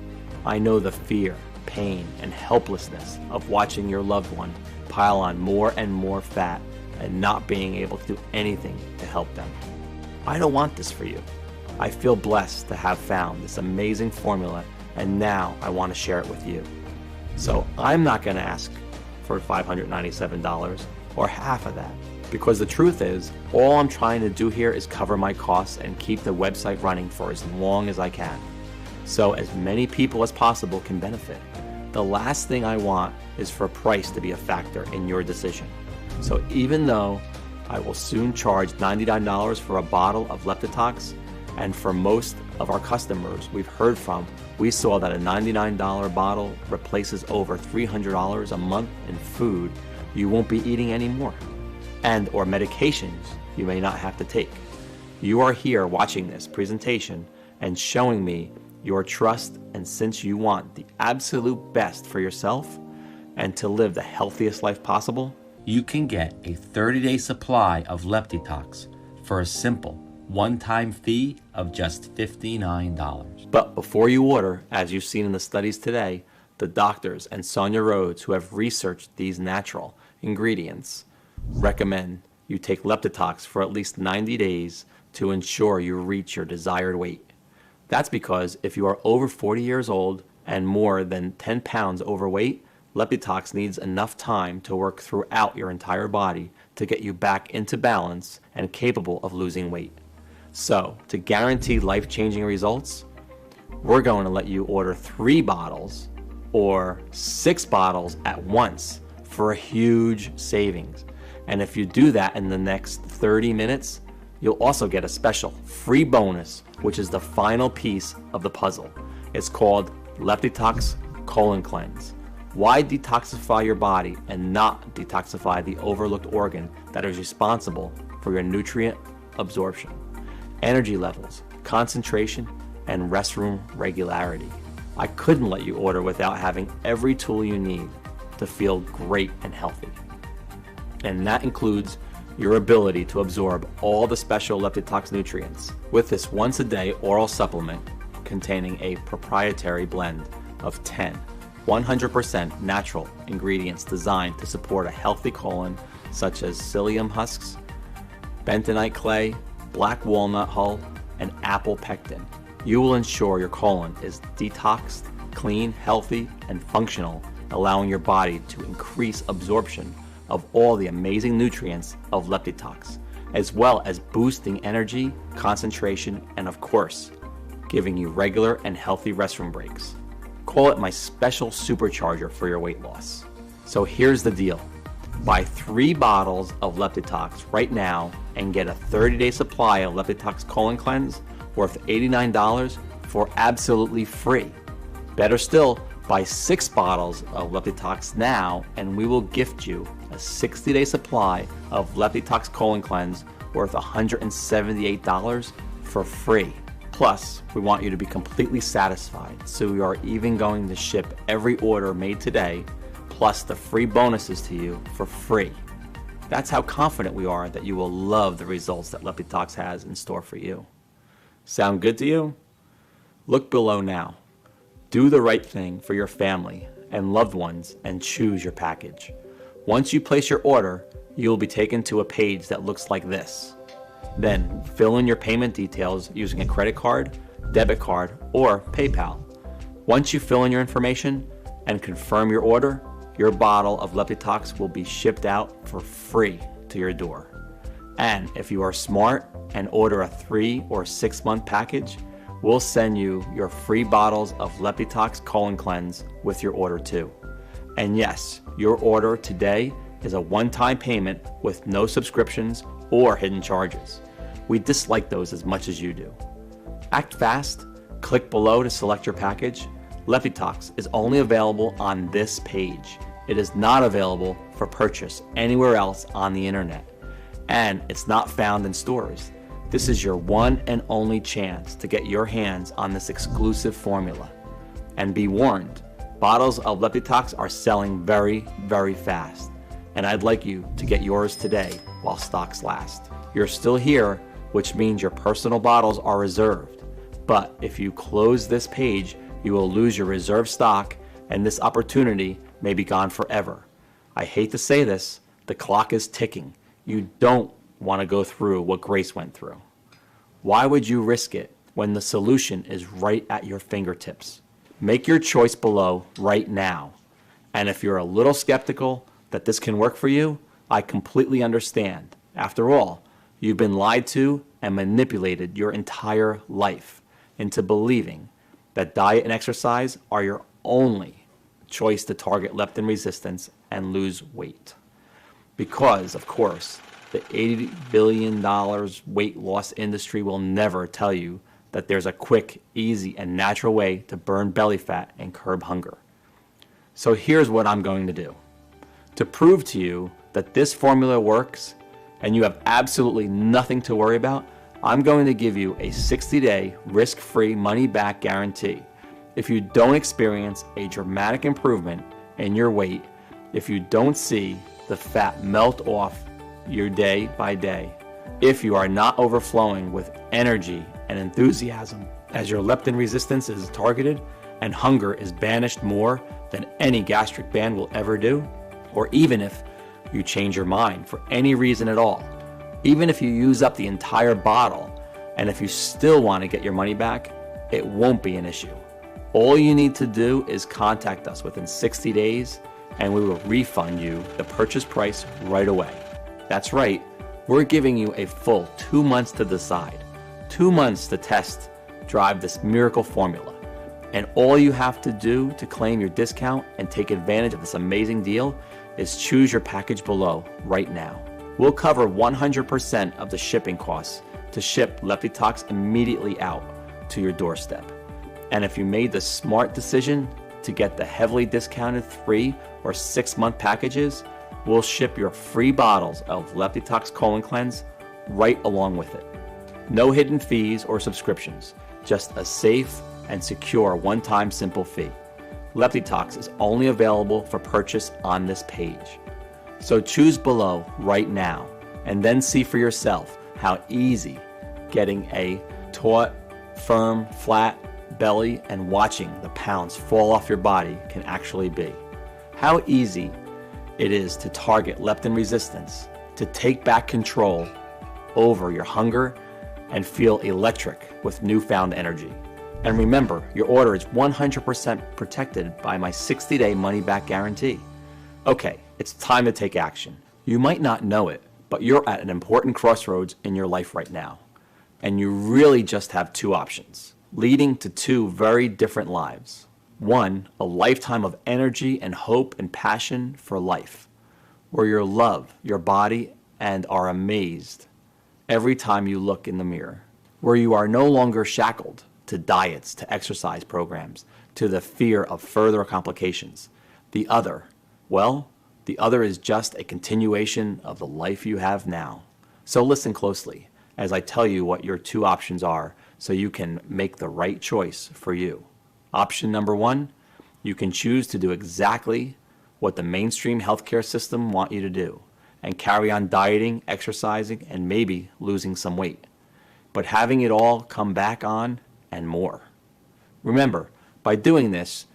I know the fear, pain, and helplessness of watching your loved one pile on more and more fat and not being able to do anything to help them. I don't want this for you. I feel blessed to have found this amazing formula, and now I want to share it with you. So I'm not going to ask for $597 or half of that, because the truth is, all I'm trying to do here is cover my costs and keep the website running for as long as I can, so as many people as possible can benefit. The last thing I want is for price to be a factor in your decision. So even though I will soon charge $99 for a bottle of Leptitox, and for most of our customers we've heard from, we saw that a $99 bottle replaces over $300 a month in food you won't be eating anymore, and or medications you may not have to take. You are here watching this presentation and showing me your trust, and since you want the absolute best for yourself and to live the healthiest life possible, you can get a 30-day supply of Leptitox for a simple one-time fee of just $59. But before you order, as you've seen in the studies today, the doctors and Sonia Rhodes, who have researched these natural ingredients, recommend you take Leptitox for at least 90 days to ensure you reach your desired weight. That's because if you are over 40 years old and more than 10 pounds overweight, Leptitox needs enough time to work throughout your entire body to get you back into balance and capable of losing weight. So, to guarantee life-changing results, we're going to let you order 3 bottles or 6 bottles at once for a huge savings. And if you do that in the next 30 minutes, you'll also get a special free bonus, which is the final piece of the puzzle. It's called Leptitox Colon Cleanse. Why detoxify your body and not detoxify the overlooked organ that is responsible for your nutrient absorption, energy levels, concentration, and restroom regularity? I couldn't let you order without having every tool you need to feel great and healthy. And that includes your ability to absorb all the special Leptitox nutrients with this once-a-day oral supplement containing a proprietary blend of 10 100% natural ingredients designed to support a healthy colon, such as psyllium husks, bentonite clay, black walnut hull, and apple pectin. You will ensure your colon is detoxed, clean, healthy, and functional, allowing your body to increase absorption of all the amazing nutrients of Leptitox, as well as boosting energy, concentration, and of course, giving you regular and healthy restroom breaks. Call it my special supercharger for your weight loss. So here's the deal. Buy 3 bottles of Leptitox right now and get a 30-day supply of Leptitox Colon Cleanse worth $89 for absolutely free. Better still, buy 6 bottles of Leptitox now and we will gift you a 60-day supply of Leptitox Colon Cleanse worth $178 for free. Plus, we want you to be completely satisfied, so we are even going to ship every order made today, plus the free bonuses to you for free. That's how confident we are that you will love the results that Leptitox has in store for you. Sound good to you? Look below now. Do the right thing for your family and loved ones and choose your package. Once you place your order, you will be taken to a page that looks like this. Then fill in your payment details using a credit card, debit card, or PayPal. Once you fill in your information and confirm your order, your bottle of Leptitox will be shipped out for free to your door. And if you are smart and order a 3 or 6 month package, we'll send you your free bottles of Leptitox Colon Cleanse with your order too. And yes, your order today is a one-time payment with no subscriptions or hidden charges. We dislike those as much as you do. Act fast, click below to select your package. Leptitox is only available on this page. It is not available for purchase anywhere else on the internet, and it's not found in stores. This is your one and only chance to get your hands on this exclusive formula. And be warned, bottles of Leptitox are selling very, very fast, and I'd like you to get yours today while stocks last. You're still here, which means your personal bottles are reserved. But if you close this page, you will lose your reserved stock, and this opportunity may be gone forever. I hate to say this, the clock is ticking. You don't want to go through what Grace went through. Why would you risk it when the solution is right at your fingertips? Make your choice below right now. And if you're a little skeptical that this can work for you, I completely understand. After all, you've been lied to and manipulated your entire life into believing that diet and exercise are your only choice to target leptin resistance and lose weight. Because, of course, the $80 billion weight loss industry will never tell you that there's a quick, easy, and natural way to burn belly fat and curb hunger. So here's what I'm going to do. To prove to you that this formula works and you have absolutely nothing to worry about, I'm going to give you a 60-day risk-free money-back guarantee. If you don't experience a dramatic improvement in your weight, if you don't see the fat melt off your day by day, if you are not overflowing with energy and enthusiasm as your leptin resistance is targeted and hunger is banished more than any gastric band will ever do, or even if you change your mind for any reason at all, even if you use up the entire bottle, and if you still want to get your money back, it won't be an issue. All you need to do is contact us within 60 days and we will refund you the purchase price right away. That's right, we're giving you a full 2 months to decide, 2 months to test drive this miracle formula. And all you have to do to claim your discount and take advantage of this amazing deal is choose your package below right now. We'll cover 100% of the shipping costs to ship LeptiTox immediately out to your doorstep. And if you made the smart decision to get the heavily discounted 3 or 6 month packages, we'll ship your free bottles of LeptiTox Colon Cleanse right along with it. No hidden fees or subscriptions, just a safe and secure one-time simple fee. LeptiTox is only available for purchase on this page. So choose below right now and then see for yourself how easy getting a taut, firm, flat belly and watching the pounds fall off your body can actually be. How easy it is to target leptin resistance, to take back control over your hunger and feel electric with newfound energy. And remember, your order is 100% protected by my 60-day money-back guarantee. Okay, it's time to take action. You might not know it, but you're at an important crossroads in your life right now. And you really just have 2 options, leading to 2 very different lives. 1, a lifetime of energy and hope and passion for life, where you love your body and are amazed every time you look in the mirror, where you are no longer shackled to diets, to exercise programs, to the fear of further complications. The other, well, the other is just a continuation of the life you have now. So listen closely as I tell you what your 2 options are so you can make the right choice for you. Option number 1, you can choose to do exactly what the mainstream healthcare system want you to do and carry on dieting, exercising, and maybe losing some weight, but having it all come back on and more. Remember, by doing this,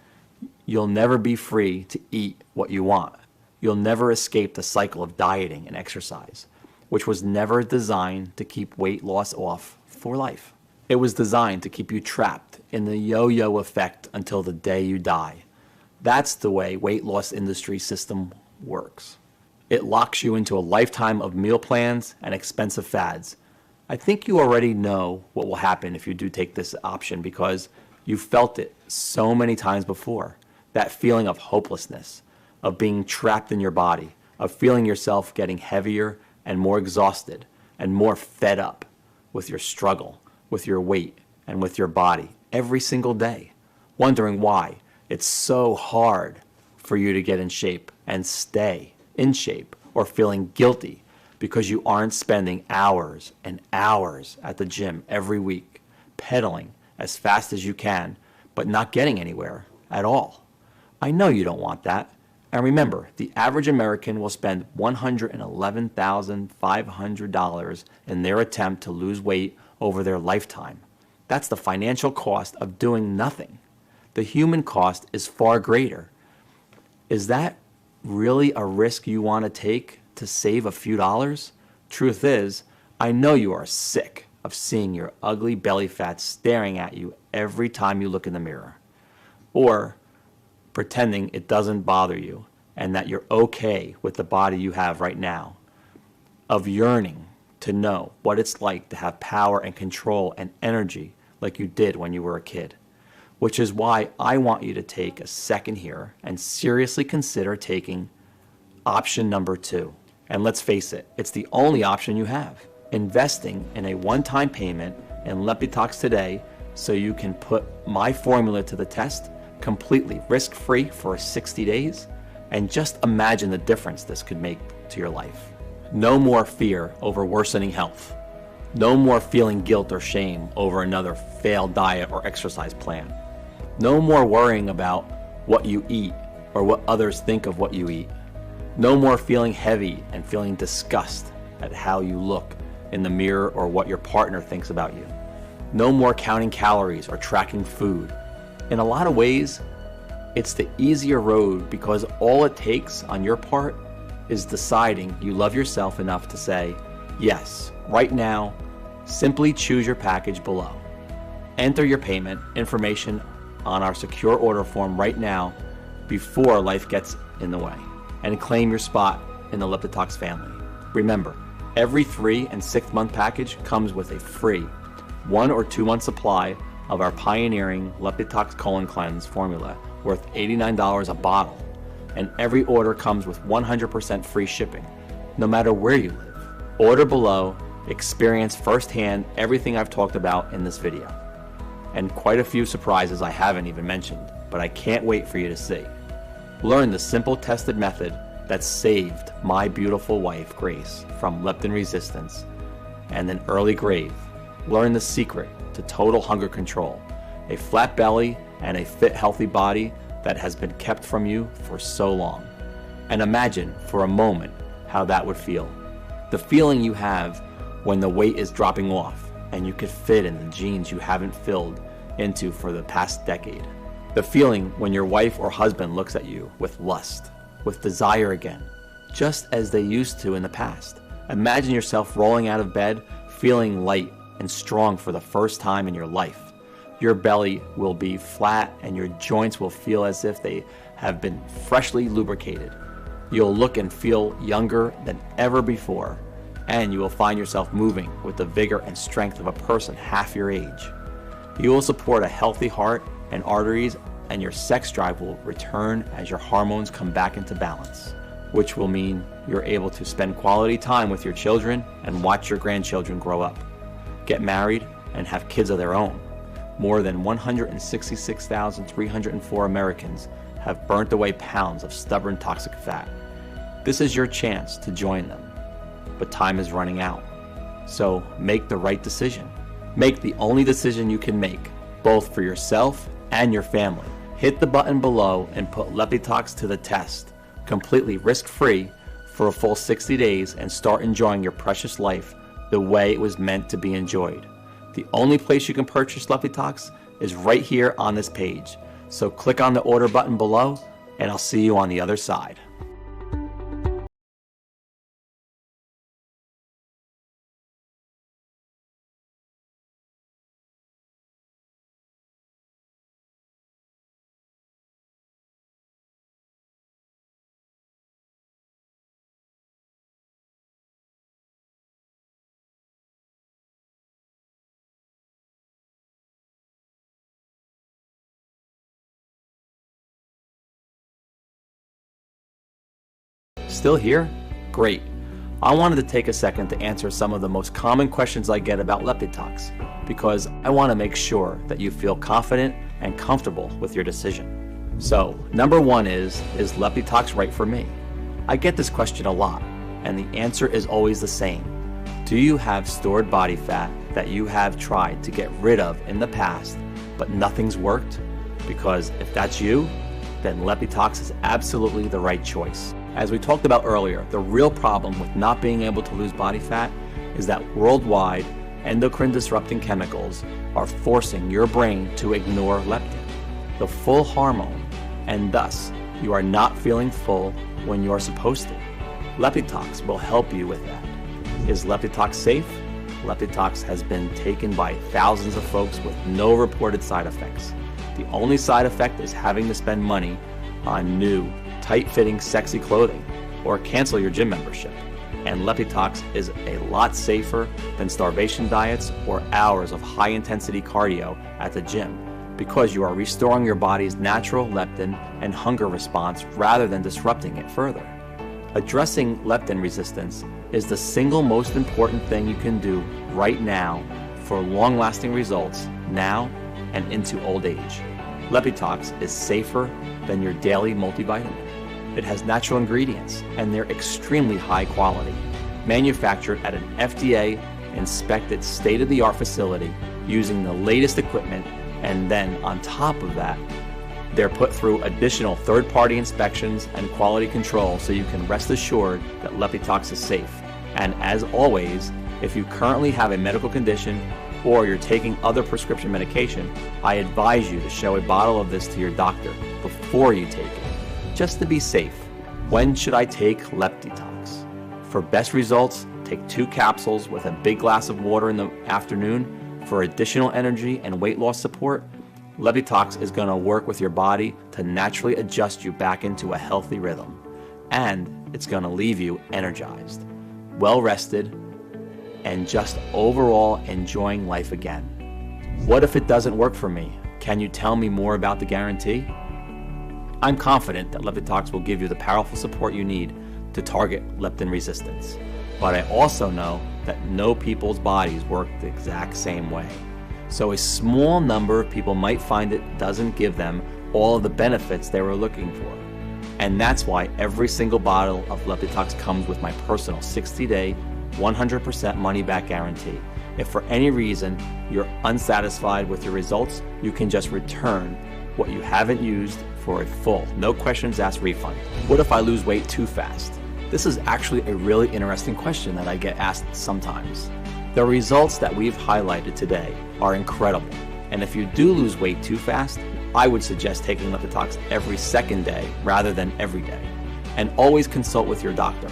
you'll never be free to eat what you want. You'll never escape the cycle of dieting and exercise, which was never designed to keep weight loss off for life. It was designed to keep you trapped in the yo-yo effect until the day you die. That's the way weight loss industry system works. It locks you into a lifetime of meal plans and expensive fads. I think you already know what will happen if you do take this option because you've felt it so many times before. That feeling of hopelessness, of being trapped in your body, of feeling yourself getting heavier and more exhausted and more fed up with your struggle, with your weight, and with your body every single day, wondering why it's so hard for you to get in shape and stay in shape, or feeling guilty because you aren't spending hours and hours at the gym every week, pedaling as fast as you can, but not getting anywhere at all. I know you don't want that. And remember, the average American will spend $111,500 in their attempt to lose weight over their lifetime. That's the financial cost of doing nothing. The human cost is far greater. Is that really a risk you want to take to save a few dollars? Truth is, I know you are sick of seeing your ugly belly fat staring at you every time you look in the mirror, or pretending it doesn't bother you and that you're okay with the body you have right now, of yearning to know what it's like to have power and control and energy like you did when you were a kid. Which is why I want you to take a second here and seriously consider taking option number 2. And let's face it, it's the only option you have. Investing in a one-time payment in LeptiTox today so you can put my formula to the test completely risk-free for 60 days, and just imagine the difference this could make to your life. No more fear over worsening health. No more feeling guilt or shame over another failed diet or exercise plan. No more worrying about what you eat or what others think of what you eat. No more feeling heavy and feeling disgust at how you look in the mirror or what your partner thinks about you. No more counting calories or tracking food. In a lot of ways, it's the easier road because all it takes on your part is deciding you love yourself enough to say, yes, right now, simply choose your package below. Enter your payment information on our secure order form right now before life gets in the way, and claim your spot in the LeptiTox family. Remember, every 3 and 6 month package comes with a free 1 or 2 month supply of our pioneering Leptotox Colon Cleanse formula worth $89 a bottle, and every order comes with 100% free shipping, no matter where you live. Order below, experience firsthand everything I've talked about in this video, and quite a few surprises I haven't even mentioned, but I can't wait for you to see. Learn the simple tested method that saved my beautiful wife, Grace, from leptin resistance and an early grave. Learn the secret to total hunger control, a flat belly and a fit, healthy body that has been kept from you for so long. And imagine for a moment how that would feel. The feeling you have when the weight is dropping off and you could fit in the jeans you haven't filled into for the past decade. The feeling when your wife or husband looks at you with lust, with desire again, just as they used to in the past. Imagine yourself rolling out of bed, feeling light and strong for the first time in your life. Your belly will be flat and your joints will feel as if they have been freshly lubricated. You'll look and feel younger than ever before, and you will find yourself moving with the vigor and strength of a person half your age. You will support a healthy heart and arteries, and your sex drive will return as your hormones come back into balance, which will mean you're able to spend quality time with your children and watch your grandchildren grow up, get married, and have kids of their own. More than 166,304 Americans have burnt away pounds of stubborn toxic fat. This is your chance to join them, but time is running out. So make the right decision. Make the only decision you can make, both for yourself and your family. Hit the button below and put Leptotox to the test, completely risk-free for a full 60 days, and start enjoying your precious life the way it was meant to be enjoyed. The only place you can purchase Leptotox is right here on this page. So click on the order button below, and I'll see you on the other side. Still here? Great. I wanted to take a second to answer some of the most common questions I get about Leptotox, because I want to make sure that you feel confident and comfortable with your decision. So, number one is Leptotox right for me? I get this question a lot, and the answer is always the same. Do you have stored body fat that you have tried to get rid of in the past, but nothing's worked? Because if that's you, then Leptotox is absolutely the right choice. As we talked about earlier, the real problem with not being able to lose body fat is that worldwide endocrine disrupting chemicals are forcing your brain to ignore leptin, the full hormone, and thus you are not feeling full when you're supposed to. Leptotox will help you with that. Is Leptotox safe? Leptotox has been taken by thousands of folks with no reported side effects. The only side effect is having to spend money on new, tight-fitting, sexy clothing, or cancel your gym membership. And Leptotox is a lot safer than starvation diets or hours of high-intensity cardio at the gym, because you are restoring your body's natural leptin and hunger response rather than disrupting it further. Addressing leptin resistance is the single most important thing you can do right now for long-lasting results now and into old age. Leptotox is safer than your daily multivitamin. It has natural ingredients, and they're extremely high quality, manufactured at an FDA-inspected state-of-the-art facility using the latest equipment, and then on top of that, they're put through additional third-party inspections and quality control so you can rest assured that Leptotox is safe. And as always, if you currently have a medical condition or you're taking other prescription medication, I advise you to show a bottle of this to your doctor before you take it, just to be safe. When should I take Leptotox? For best results, take 2 capsules with a big glass of water in the afternoon. For additional energy and weight loss support, Leptotox is going to work with your body to naturally adjust you back into a healthy rhythm. And it's going to leave you energized, well rested, and just overall enjoying life again. What if it doesn't work for me? Can you tell me more about the guarantee? I'm confident that Leptitox will give you the powerful support you need to target leptin resistance. But I also know that no people's bodies work the exact same way. So a small number of people might find it doesn't give them all of the benefits they were looking for. And that's why every single bottle of Leptitox comes with my personal 60-day, 100% money-back guarantee. If for any reason you're unsatisfied with your results, you can just return what you haven't used for a full, no questions asked refund. What if I lose weight too fast? This is actually a really interesting question that I get asked sometimes. The results that we've highlighted today are incredible, and if you do lose weight too fast, I would suggest taking Leptitox every second day rather than every day. And always consult with your doctor.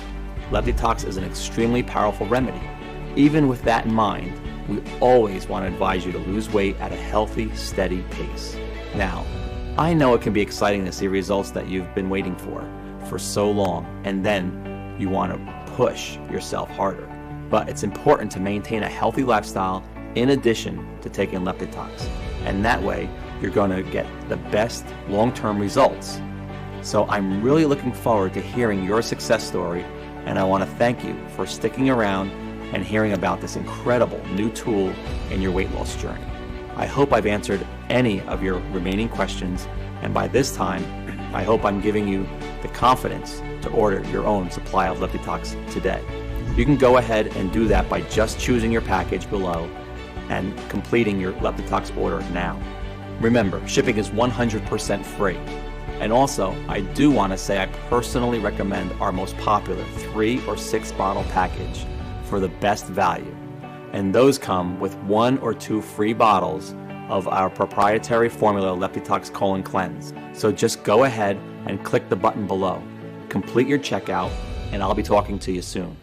Leptitox is an extremely powerful remedy. Even with that in mind, we always want to advise you to lose weight at a healthy, steady pace. Now, I know it can be exciting to see results that you've been waiting for so long, and then you want to push yourself harder. But it's important to maintain a healthy lifestyle in addition to taking Leptitox. And that way, you're going to get the best long-term results. So I'm really looking forward to hearing your success story, and I want to thank you for sticking around and hearing about this incredible new tool in your weight loss journey. I hope I've answered any of your remaining questions, and by this time, I hope I'm giving you the confidence to order your own supply of Leptitox today. You can go ahead and do that by just choosing your package below and completing your Leptitox order now. Remember, shipping is 100% free. And also, I do want to say I personally recommend our most popular 3 or 6 bottle package for the best value. And those come with 1 or 2 free bottles of our proprietary formula Leptitox Colon Cleanse. So just go ahead and click the button below. Complete your checkout, and I'll be talking to you soon.